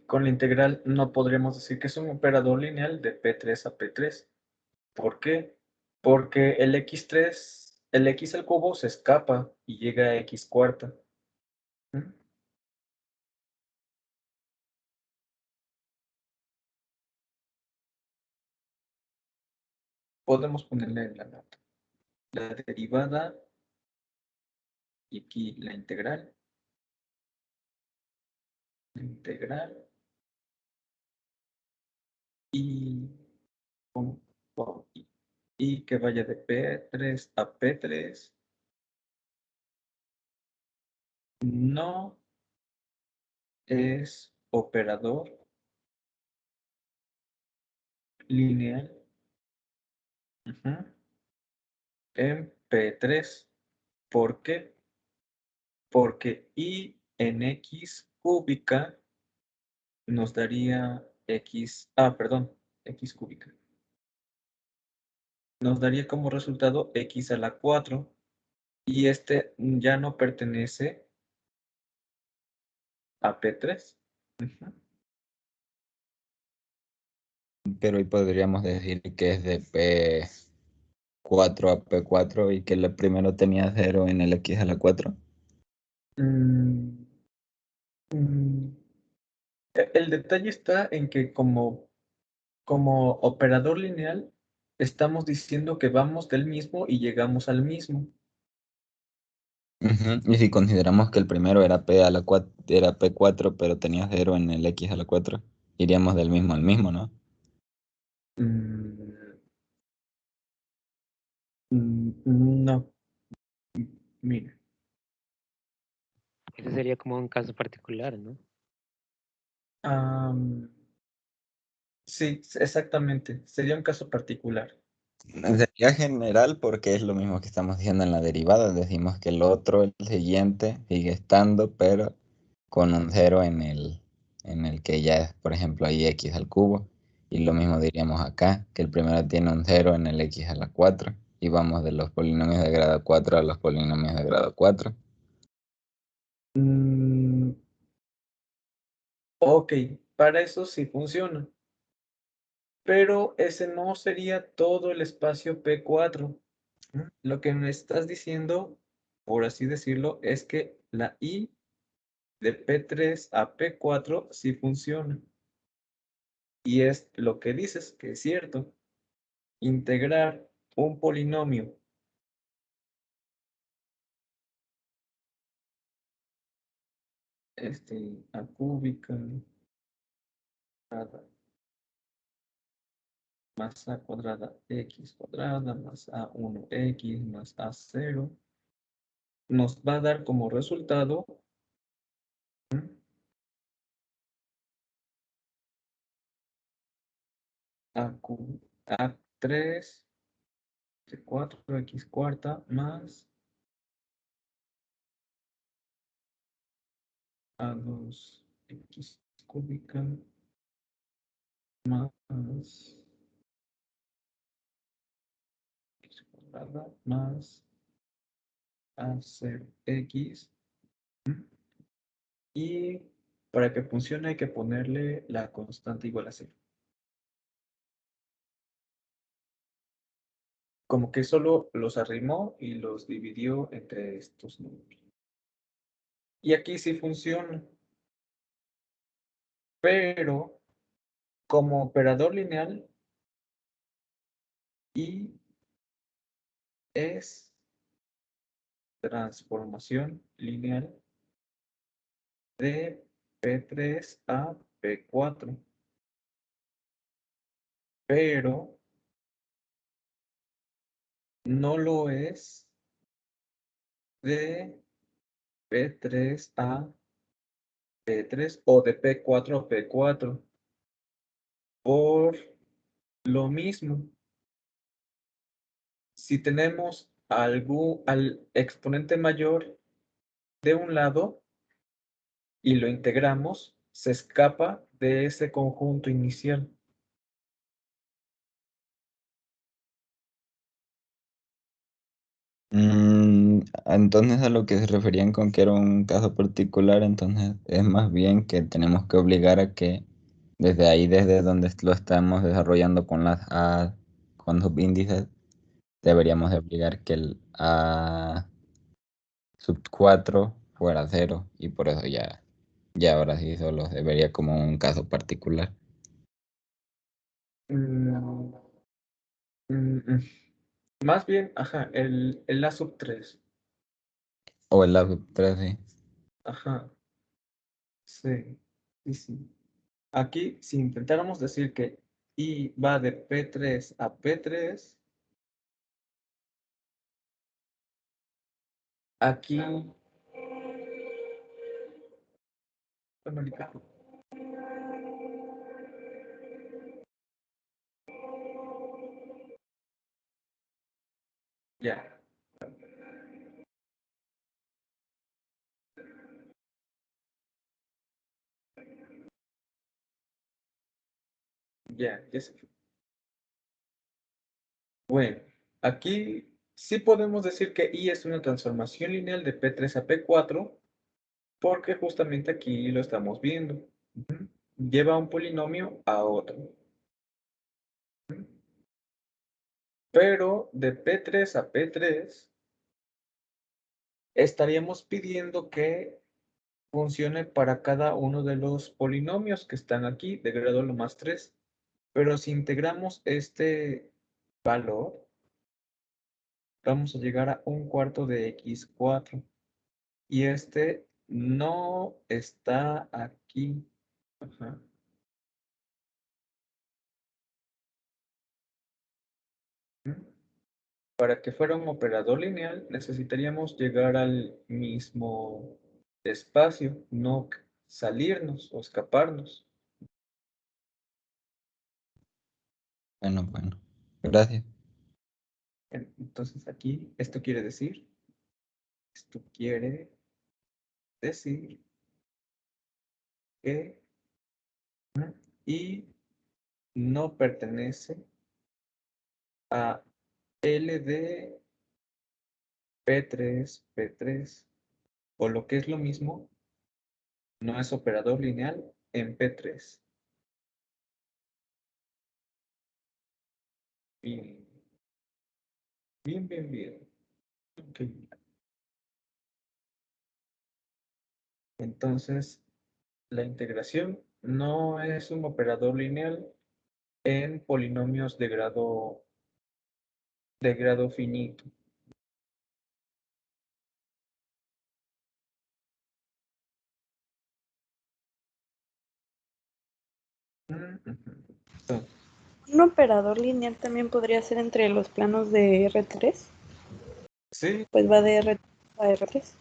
Con la integral no podríamos decir que es un operador lineal de P3 a P3. ¿Por qué? Porque el x3, el x al cubo se escapa y llega a x cuarta. Podemos ponerle en la nota. La derivada y aquí la integral. Integral. Y que vaya de P3 a P3 no es operador lineal en P3. ¿Por qué? Porque I en X cúbica nos daría X, perdón, X cúbica. Nos daría como resultado X a la 4 y este ya no pertenece a P3. Pero hoy podríamos decir que es de P4 a P4 y que el primero tenía 0 en el X a la 4. El detalle está en que como operador lineal estamos diciendo que vamos del mismo y llegamos al mismo. Y si consideramos que el primero era P a la 4, era P4, pero tenía 0 en el X a la 4, iríamos del mismo al mismo, ¿no? No. Mira. Ese sería como un caso particular, ¿no? Sí, exactamente. Sería un caso particular. Sería general porque es lo mismo que estamos diciendo en la derivada. Decimos que el otro, el siguiente, sigue estando, pero con un 0 en el que ya es, por ejemplo, ahí x al cubo. Y lo mismo diríamos acá, que el primero tiene un 0 en el x a la 4 y vamos de los polinomios de grado 4 a los polinomios de grado 4. Ok, para eso sí funciona. Pero ese no sería todo el espacio P4. Lo que me estás diciendo, por así decirlo, es que la I de P3 a P4 sí funciona. Y es lo que dices, que es cierto. Integrar un polinomio a cúbica más a cuadrada x cuadrada más a1x más a0 nos va a dar como resultado a3 de 4x cuarta más a2x cúbica más x cuadrada más a0x. Y para que funcione hay que ponerle la constante igual a 0. Como que solo los arrimó y los dividió entre estos números. Y aquí sí funciona. Pero como operador lineal, y es transformación lineal de P3 a P4. Pero no lo es de P3 a P3 o de P4 a P4. Por lo mismo, si tenemos al exponente mayor de un lado y lo integramos, se escapa de ese conjunto inicial. Entonces a lo que se referían con que era un caso particular, entonces es más bien que tenemos que obligar a que desde ahí, desde donde lo estamos desarrollando con las A, con subíndices, deberíamos de obligar que el A sub 4 fuera 0 y por eso ya ahora sí solo se vería como un caso particular. Mm, mm, mm. Más bien, ajá, el A sub 3. O el A sub 3, sí. Ajá, sí, sí, sí. Aquí, si intentáramos decir que I va de P3 a P3, aquí... Ya. Ya, ya se fue. Bueno, aquí sí podemos decir que I es una transformación lineal de P3 a P4, porque justamente aquí lo estamos viendo. Lleva un polinomio a otro. Pero de P3 a P3 estaríamos pidiendo que funcione para cada uno de los polinomios que están aquí de grado lo más 3. Pero si integramos este valor, vamos a llegar a 1/4 de x4. Y este no está aquí. Ajá. Para que fuera un operador lineal, necesitaríamos llegar al mismo espacio, no salirnos o escaparnos. Bueno, gracias. Entonces aquí, esto quiere decir que y no pertenece a L de P3, P3, o lo que es lo mismo, no es operador lineal en P3. Bien. Bien, bien, bien. Ok. Entonces, la integración no es un operador lineal en polinomios de grado finito. Entonces, ¿Un operador lineal también podría ser entre los planos de R3? sí, Pues va de R3 a R3.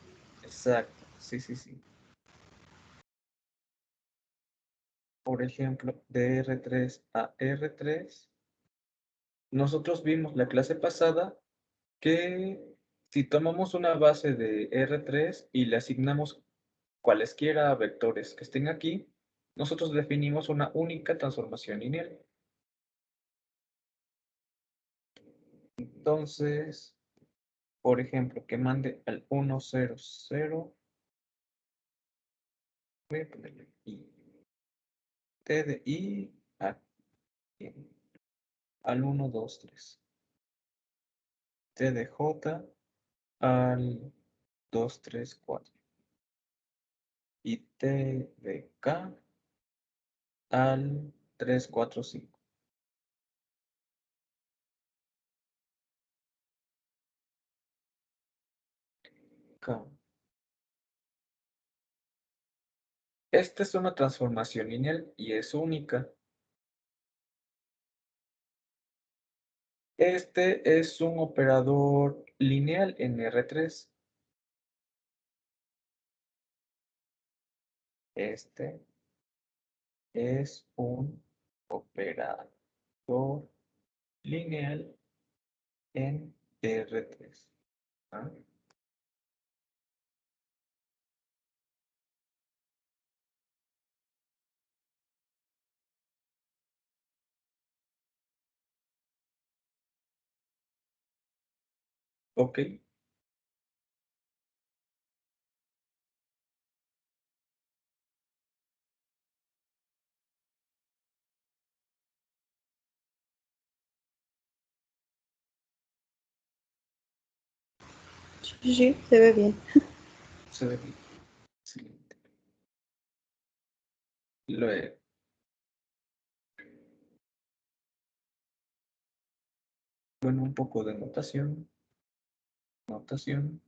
exacto. Sí, sí, sí. Por ejemplo, de R3 a R3, nosotros vimos la clase pasada que si tomamos una base de R3 y le asignamos cualesquiera vectores que estén aquí, nosotros definimos una única transformación lineal. Entonces, por ejemplo, que mande al 1, 0, 0. Voy a ponerle I. T de I al 1, 2, 3. T de J al 2, 3, 4. Y T de K al 3, 4, 5. K. Esta es una transformación lineal y es única. Este es un operador lineal en R3. Este es un operador lineal en R3. ¿Ah? Ok. Sí, sí, se ve bien. Se ve bien. Excelente. Luego, bueno, un poco de notación. Notación.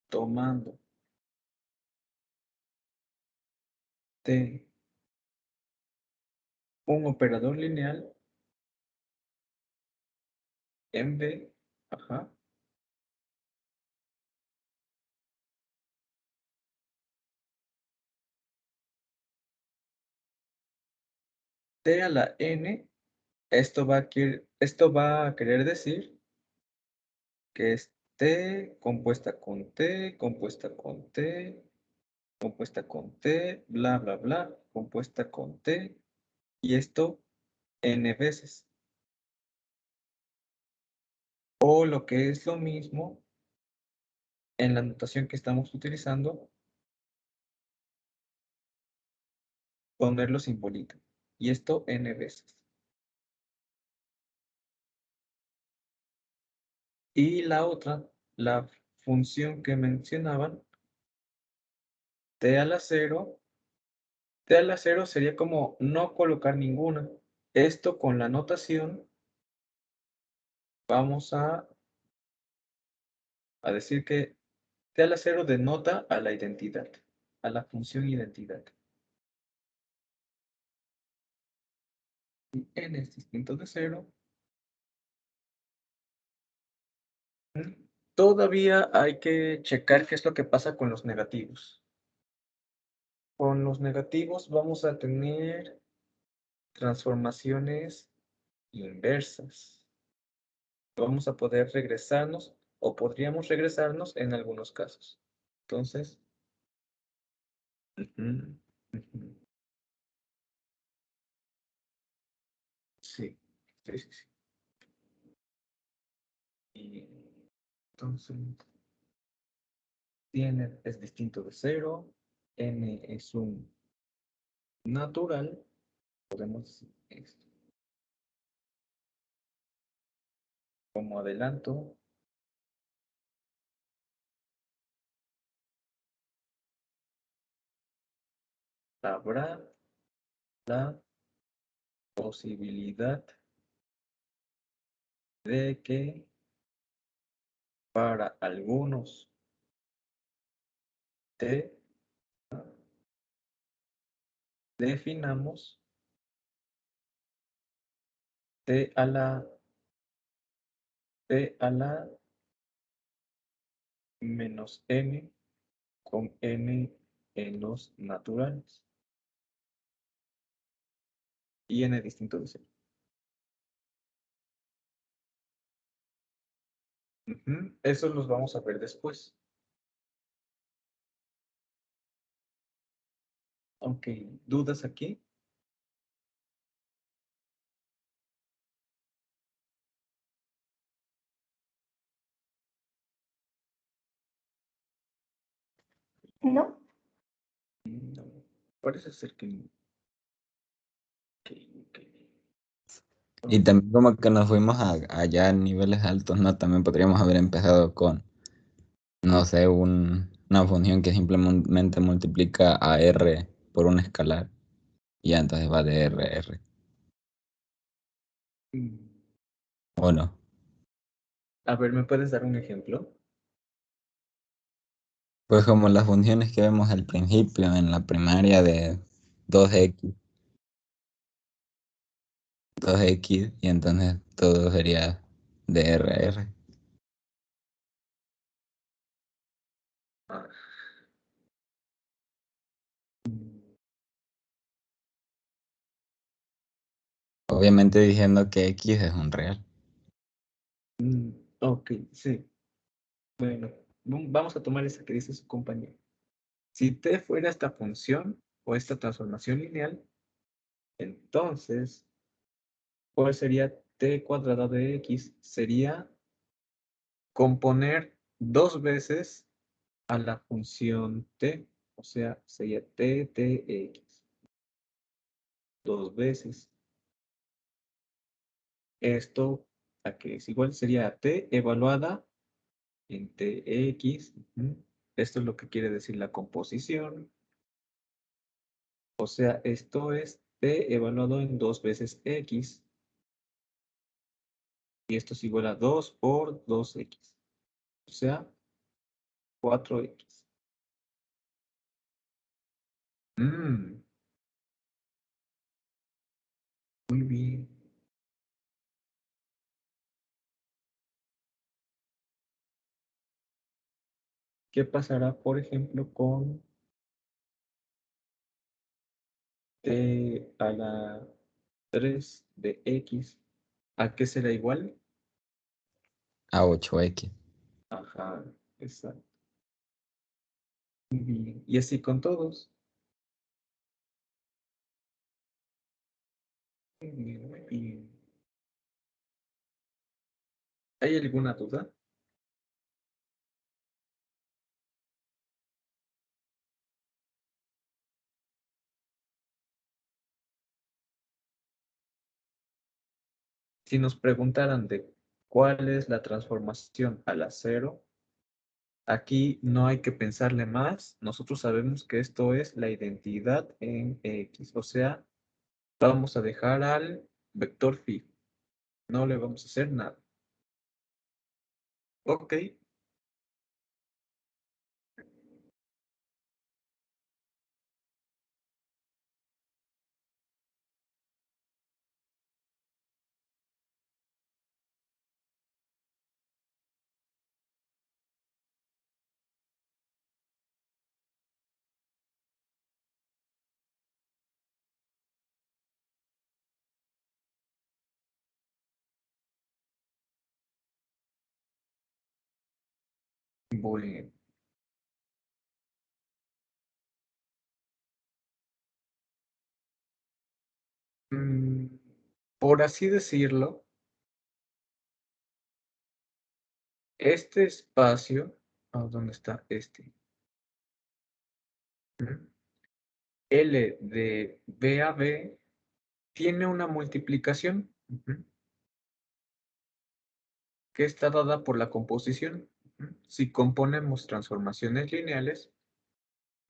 Tomando T un operador lineal en B, ajá, T a la N, esto va a querer decir que es T compuesta con T, compuesta con T, compuesta con T, bla, bla, bla, compuesta con T, y esto N veces. O lo que es lo mismo, en la notación que estamos utilizando, ponerlo simbolito. Y esto N veces. Y la otra, la función que mencionaban, T a la 0, T a la 0 sería como no colocar ninguna. Esto con la notación vamos a decir que T a la 0 denota a la identidad, a la función identidad. Y n es distinto de 0. Todavía hay que checar qué es lo que pasa con los negativos. Con los negativos vamos a tener transformaciones inversas. Vamos a poder regresarnos o podríamos regresarnos en algunos casos. Entonces, Sí, sí, sí. Y entonces, es distinto de 0. N es un natural. Podemos decir esto. Como adelanto, habrá la posibilidad de que para algunos t definamos t a la menos n con n en los naturales y n distinto de 0. Eso los vamos a ver después. Ok, ¿dudas aquí? ¿No? No, parece ser que no. Ok, ok. Y también como que nos fuimos allá a niveles altos, ¿no? También podríamos haber empezado con, no sé, una función que simplemente multiplica a R por un escalar. Y ya entonces va de R a R. Mm, ¿O no? A ver, ¿me puedes dar un ejemplo? Pues como las funciones que vemos al principio en la primaria de 2x, 2x, y entonces todo sería de R a R. Ah, Obviamente diciendo que X es un real. ok, sí. Bueno, vamos a tomar esa que dice su compañero. Si t fuera esta función o esta transformación lineal, entonces, ¿cuál sería t cuadrado de x? Sería componer dos veces a la función t, o sea, sería tx, dos veces. Esto, a que es igual, sería t evaluada en tx. Esto es lo que quiere decir la composición. O sea, esto es t evaluado en 2 veces x. Y esto es igual a 2 por 2x. O sea, 4x. Muy bien. ¿Qué pasará, por ejemplo, con t a la 3 de x? ¿A qué será igual? A 8x. Ajá, exacto. Muy bien. Y así con todos. Muy bien, muy bien. ¿Hay alguna duda? Si nos preguntaran de cuál es la transformación a la 0, aquí no hay que pensarle más. Nosotros sabemos que esto es la identidad en X. O sea, vamos a dejar al vector fijo. No le vamos a hacer nada. Ok. Bueno. Mm, por así decirlo, este espacio, ¿dónde está este? L de B a B tiene una multiplicación que está dada por la composición. Si componemos transformaciones lineales,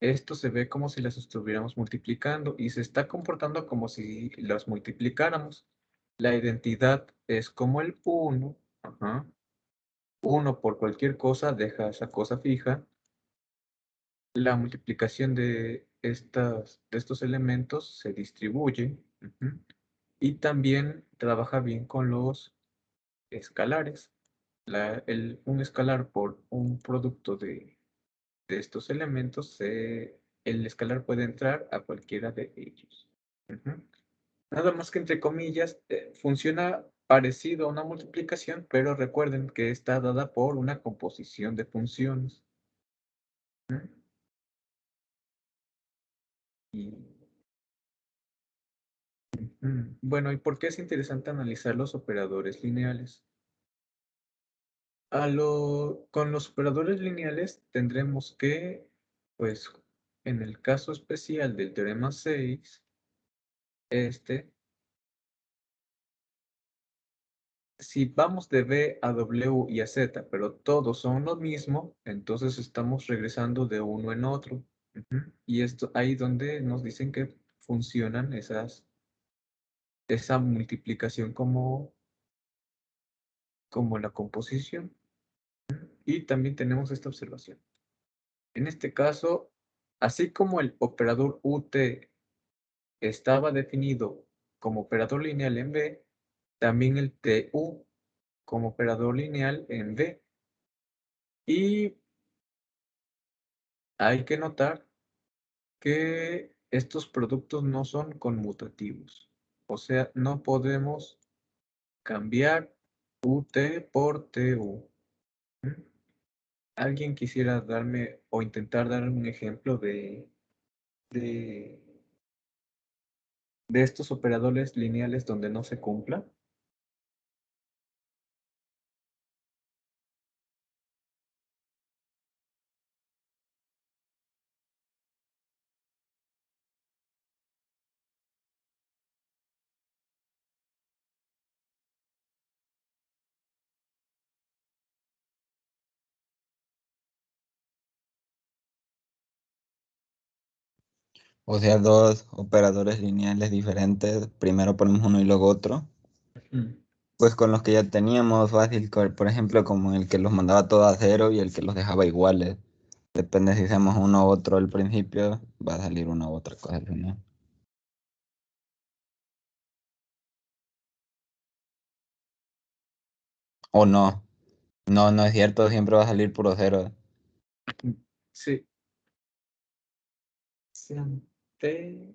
esto se ve como si las estuviéramos multiplicando y se está comportando como si las multiplicáramos. La identidad es como el 1. 1 por cualquier cosa deja esa cosa fija. La multiplicación de estos elementos se distribuye. Y también trabaja bien con los escalares. Un escalar por un producto de estos elementos, el escalar puede entrar a cualquiera de ellos. Nada más que entre comillas, funciona parecido a una multiplicación, pero recuerden que está dada por una composición de funciones. Bueno, ¿y por qué es interesante analizar los operadores lineales? Con los operadores lineales tendremos que, pues, en el caso especial del teorema 6, si vamos de B a W y a Z, pero todos son lo mismo, entonces estamos regresando de uno en otro. Y esto ahí donde nos dicen que funcionan esa multiplicación como la composición. Y también tenemos esta observación. En este caso, así como el operador UT estaba definido como operador lineal en B, también el TU como operador lineal en B. Y hay que notar que estos productos no son conmutativos. O sea, no podemos cambiar UT por TU. ¿Alguien quisiera darme o intentar dar un ejemplo de estos operadores lineales donde no se cumpla? O sea, dos operadores lineales diferentes, primero ponemos uno y luego otro. Pues con los que ya teníamos fácil, por ejemplo, como el que los mandaba todo a cero y el que los dejaba iguales. Depende si hacemos uno u otro al principio, va a salir una u otra cosa al final. O no. No, no es cierto, siempre va a salir puro cero. Sí. Sean T.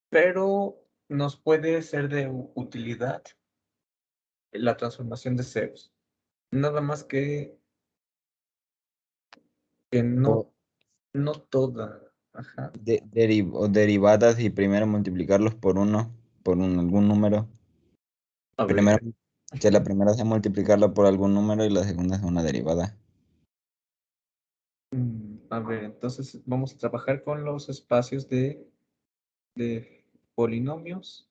Pero nos puede ser de utilidad la transformación de ceros. Nada más que no, no toda. Ajá. O derivadas y primero multiplicarlos por uno, algún número. A Primero, ver. que la primera sea multiplicarlo por algún número y la segunda sea una derivada. A ver, entonces vamos a trabajar con los espacios de polinomios.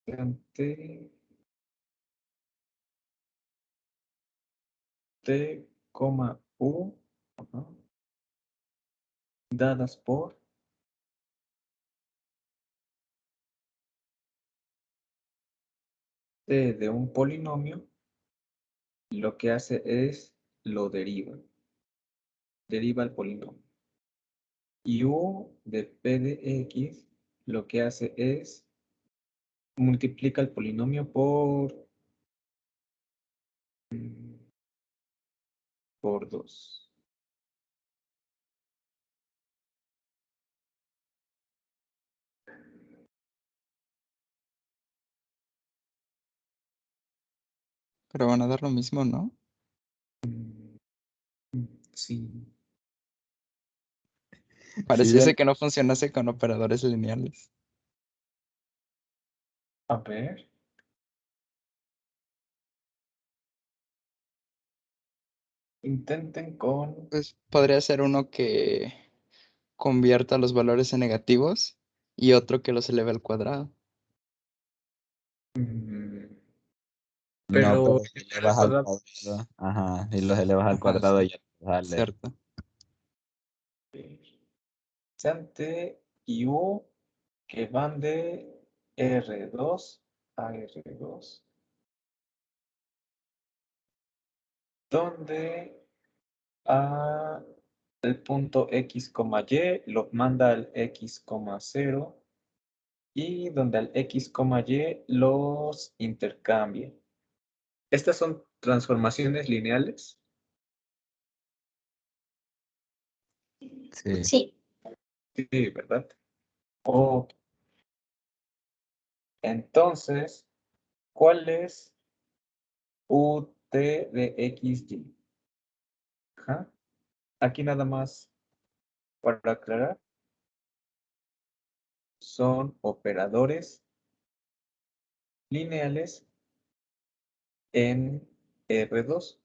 Sean T, U, dadas por T de un polinomio, lo que hace es lo deriva el polinomio. Y U de P de X lo que hace es multiplica el polinomio por 2. Pero van a dar lo mismo, ¿no? Sí. Pareciese que no funcionase con operadores lineales. A ver. Intenten con... Pues podría ser uno que convierta los valores en negativos y otro que los eleve al cuadrado. mm, No, pero pero si elevas al cuadrado. cuadrado. Ajá, si los elevas al Ajá, cuadrado sí, ya te sale. cierto. Sean T y U que van de R2 a R2, donde el punto X, Y lo manda al X, 0 y donde al X, Y los intercambia. Estas son transformaciones lineales. Sí. Sí. Sí, ¿verdad? Ok. Entonces, ¿cuál es UT de XY? Ajá. Aquí nada más para aclarar, son operadores lineales en R2.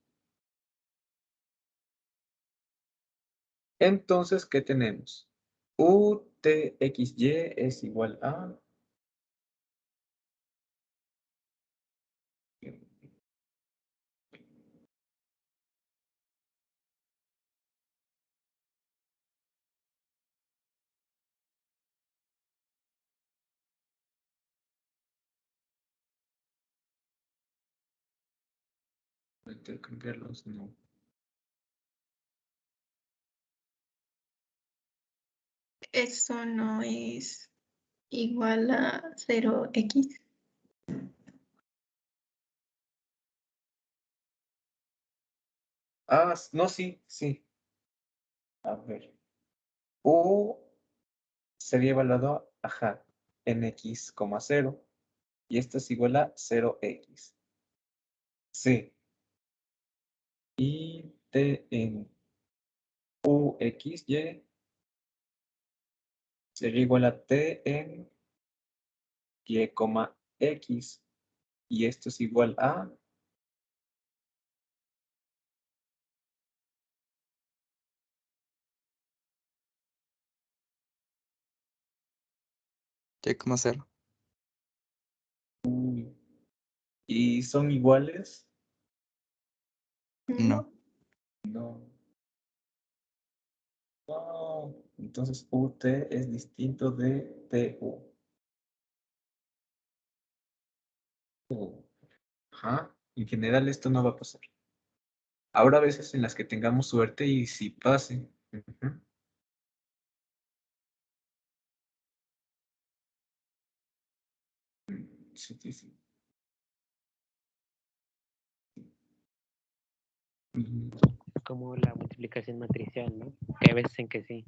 Entonces, ¿qué tenemos? UTXY es igual a... Intercambiarlos, no. Eso no es igual a 0x. Ah, no, sí, sí. A ver. U sería evaluado, ajá, en x, 0. Y esto es igual a 0x. Sí. Y T en UXY sería igual a T en Y, X. Y esto es igual a... Y,0. ¿Y son iguales? No. No. No. Entonces UT es distinto de TU. Ajá. En general esto no va a pasar. Habrá veces en las que tengamos suerte y si pase. Ujú. Sí, sí, sí. Como la multiplicación matricial, ¿no? Que hay veces en que sí.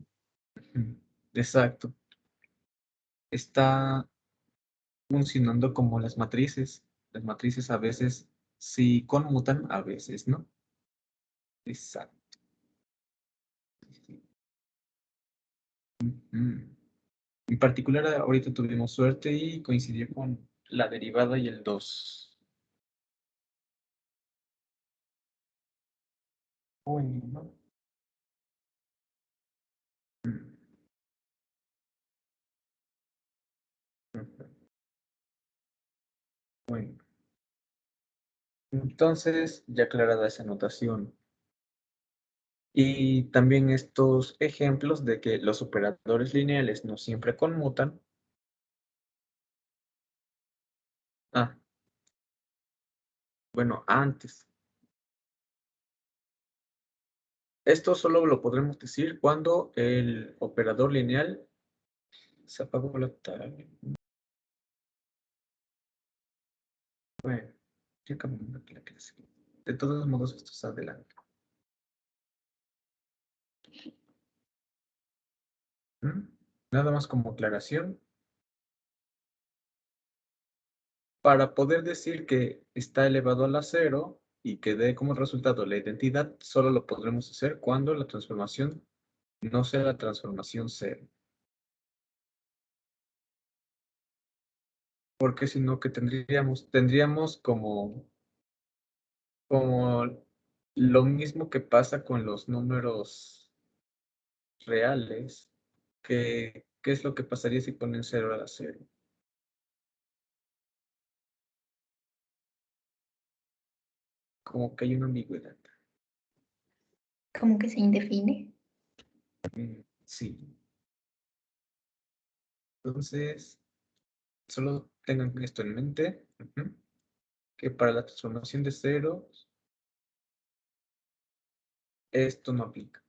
Exacto. Está funcionando como las matrices. Las matrices a veces sí conmutan, a veces no. Exacto. Ujú. En particular, ahorita tuvimos suerte y coincidió con la derivada y el 2. Bueno. Bueno. Entonces, ya aclarada esa notación. Y también estos ejemplos de que los operadores lineales no siempre conmutan. Ah, bueno, antes. Esto solo lo podremos decir cuando el operador lineal se apagó la tabla. Bueno, ya cambiando la clase. De todos modos, esto es adelante. Nada más como aclaración. Para poder decir que está elevado a la 0 y que dé como resultado la identidad, solo lo podremos hacer cuando la transformación no sea la transformación cero. Porque si no, ¿qué tendríamos? Tendríamos como lo mismo que pasa con los números reales. ¿Qué es lo que pasaría si ponen 0 a la 0? Como que hay una ambigüedad. Como que se indefine. Sí. Entonces, solo tengan esto en mente, que para la transformación de ceros, esto no aplica.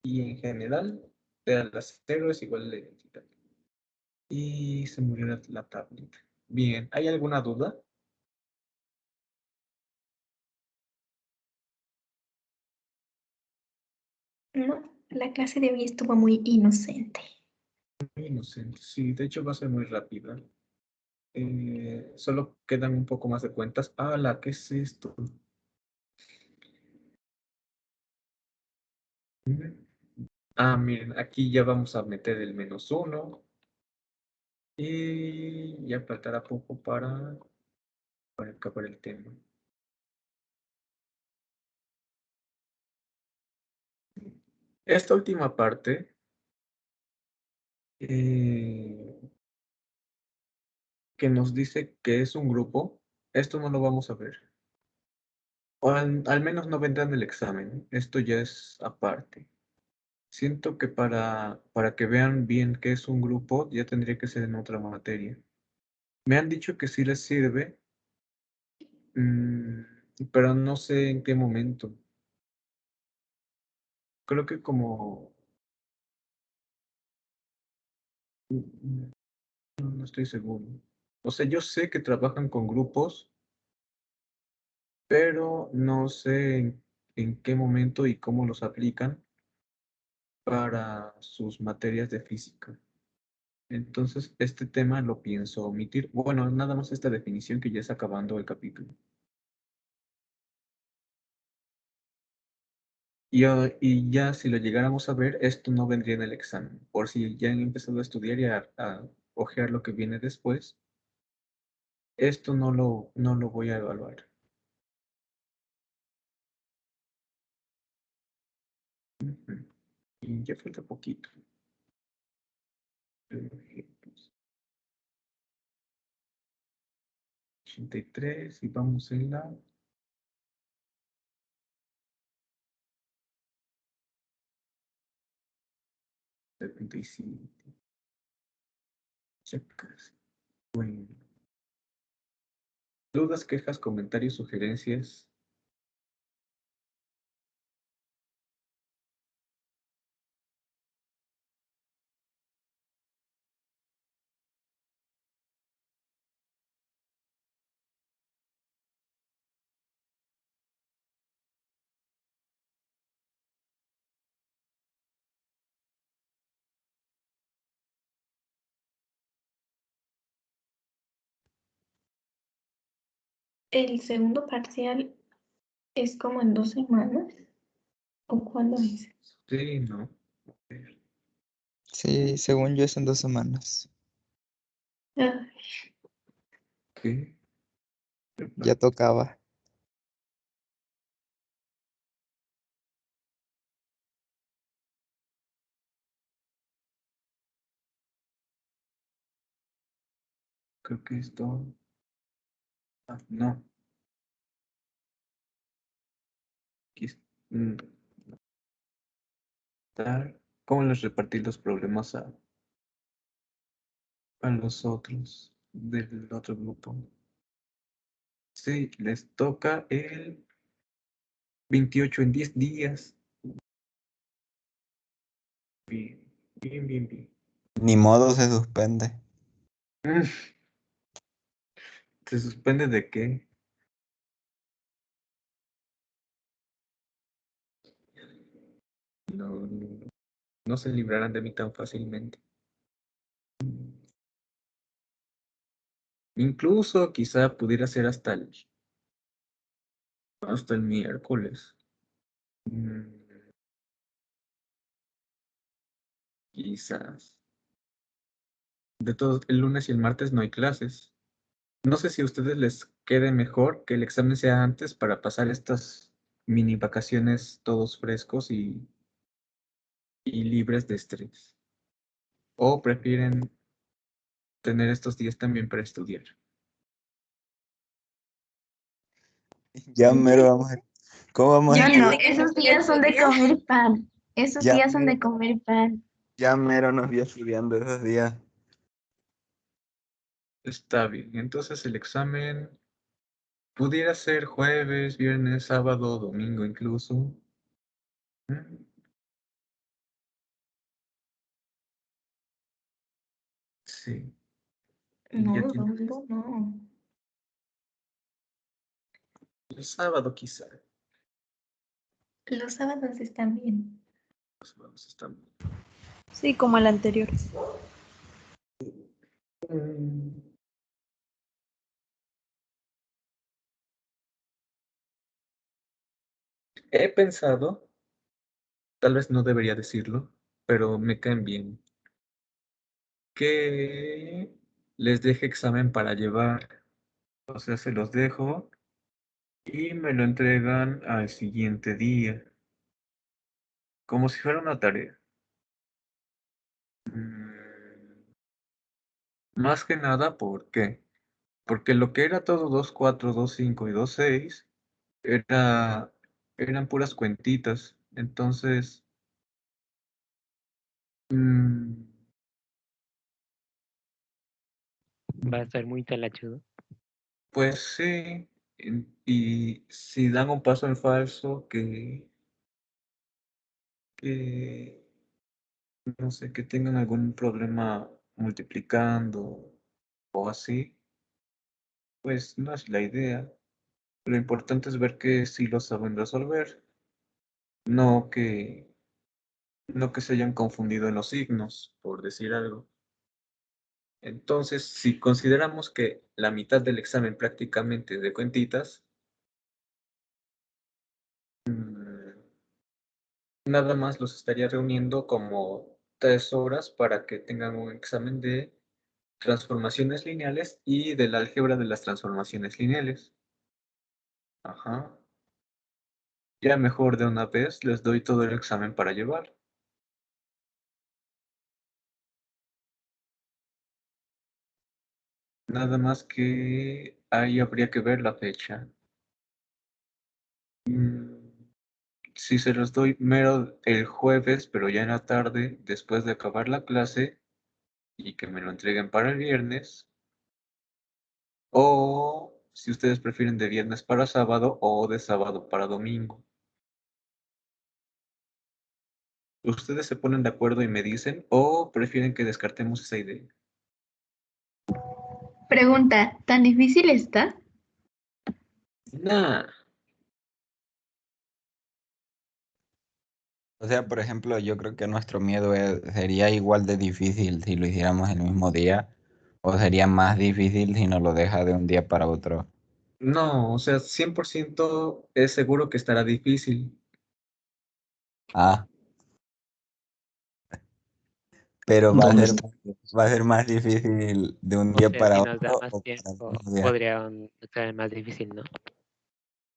Y en general, de a la 0 es igual a la identidad. Y se murió la tablet. Bien, ¿hay alguna duda? No, la clase de hoy estuvo muy inocente. Muy inocente. Sí, de hecho va a ser muy rápida. Solo quedan un poco más de cuentas. ¡Hala! ¿Qué es esto? Miren, aquí ya vamos a meter el -1. Y ya faltará poco para acabar el tema. Esta última parte que nos dice que es un grupo, esto no lo vamos a ver. O al menos no vendrá en el examen. Esto ya es aparte. Siento que para que vean bien qué es un grupo, ya tendría que ser en otra materia. Me han dicho que sí les sirve, pero no sé en qué momento. Creo que como... No estoy seguro. O sea, yo sé que trabajan con grupos, pero no sé en qué momento y cómo los aplican para sus materias de física. Entonces, este tema lo pienso omitir. Bueno, nada más esta definición que ya está acabando el capítulo. Y ya si lo llegáramos a ver, esto no vendría en el examen. Por si ya han empezado a estudiar y a ojear lo que viene después, esto no lo voy a evaluar. Y ya falta poquito. Ejemplos. 83 y vamos en la 75. Ya casi. Bueno. Dudas, quejas, comentarios, sugerencias. ¿El segundo parcial es como en 2 semanas? ¿O cuándo es? Sí, no. Sí, según yo es en 2 semanas. Ah, ¿Qué? Ya tocaba. Creo que esto. No. Aquí está. ¿Cómo les repartí los problemas a los otros del otro grupo? Sí, les toca el 28 en 10 días. Bien, bien, bien, bien. Ni modo se suspende. ¿Se suspende de qué? No se librarán de mí tan fácilmente. Incluso quizá pudiera ser hasta el miércoles. Mm, Quizás. De todos, el lunes y el martes no hay clases. No sé si a ustedes les quede mejor que el examen sea antes para pasar estas mini vacaciones todos frescos y libres de estrés. O prefieren tener estos días también para estudiar. Ya mero vamos a... ¿Cómo vamos a Yo no, estudiar? esos días son de comer pan. Esos Ya días son mero, de comer pan. ya mero nos vi estudiando esos días. Está bien. Entonces el examen pudiera ser jueves, viernes, sábado, domingo incluso. Mm, Sí. Y No, ya los tiene domingos no. el sábado quizá. Los sábados están bien. Los sábados están bien. Sí, como el anterior. Mm, He pensado, tal vez no debería decirlo, pero me caen bien, que les deje examen para llevar. O sea, se los dejo y me lo entregan al siguiente día, como si fuera una tarea. Mm, Más que nada, ¿por qué? Porque lo que era todo 2 4 2 5 y 2 6 era, eran puras cuentitas. Entonces, mm, Va a ser muy talachudo. pues sí, y si dan un paso en falso que, no sé, que tengan algún problema multiplicando o así, pues no es la idea. Lo importante es ver que sí lo saben resolver, no que, no que se hayan confundido en los signos, por decir algo. Entonces, si consideramos que la mitad del examen prácticamente es de cuentitas, mm, nada más los estaría reuniendo como 3 horas para que tengan un examen de transformaciones lineales y del álgebra de las transformaciones lineales. Ajá. Ya mejor de una vez les doy todo el examen para llevar. Nada más que ahí habría que ver la fecha. Mm, Si se los doy mero el jueves, pero ya en la tarde, después de acabar la clase, y que me lo entreguen para el viernes, o si ustedes prefieren de viernes para sábado o de sábado para domingo. Ustedes se ponen de acuerdo y me dicen, o prefieren que descartemos esa idea. Pregunta, ¿tan difícil está? Nah, O sea, por ejemplo, yo creo que nuestro miedo sería igual de difícil si lo hiciéramos el mismo día, o sería más difícil si nos lo deja de un día para otro. no, o sea, 100% es seguro que estará difícil. Ah, pero ¿Dónde va a ser más difícil de un O día sea, si para nos da otro más o para el tiempo, mismo día. podría ser más difícil, ¿no?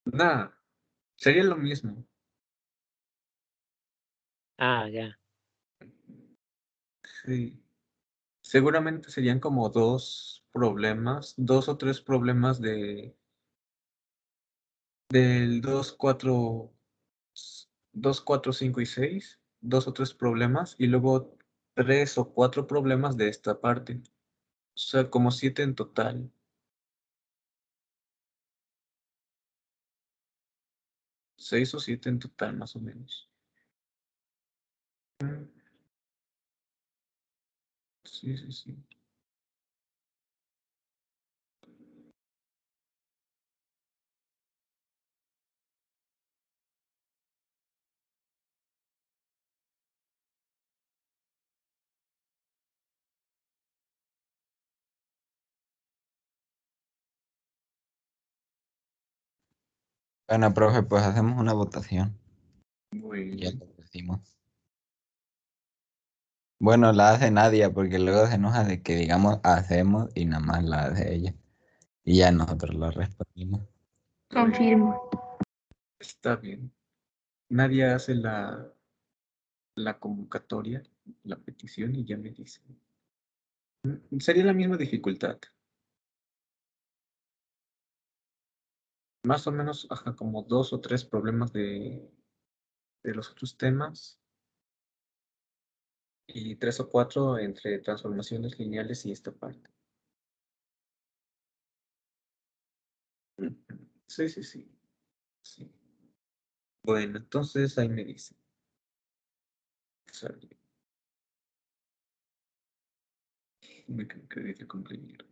Nah, sería lo mismo. Ah, ya. Sí. Seguramente serían como 2 problemas, 2 o 3 problemas del 2 4 5 y 6, 2 o 3 problemas, y luego 3 o 4 problemas de esta parte. O sea, como 7 en total. 6 o 7 en total, más o menos. Mm, Sí, sí, sí. Bueno, profe, pues hacemos una votación. Muy Ya bien. lo decimos. Bueno, la hace Nadia porque luego se enoja de que digamos hacemos y nada más la hace ella. Y ya nosotros la respondimos. Confirmo. Está bien. Nadie hace la convocatoria, la petición y ya me dice. Sería la misma dificultad. Más o menos, ajá, como 2 o 3 problemas de los otros temas. Y 3 o 4 entre transformaciones lineales y esta parte. Sí, sí, sí. Sí. Bueno, entonces ahí me dice. Sorry. Me creo que dije cumpleaños.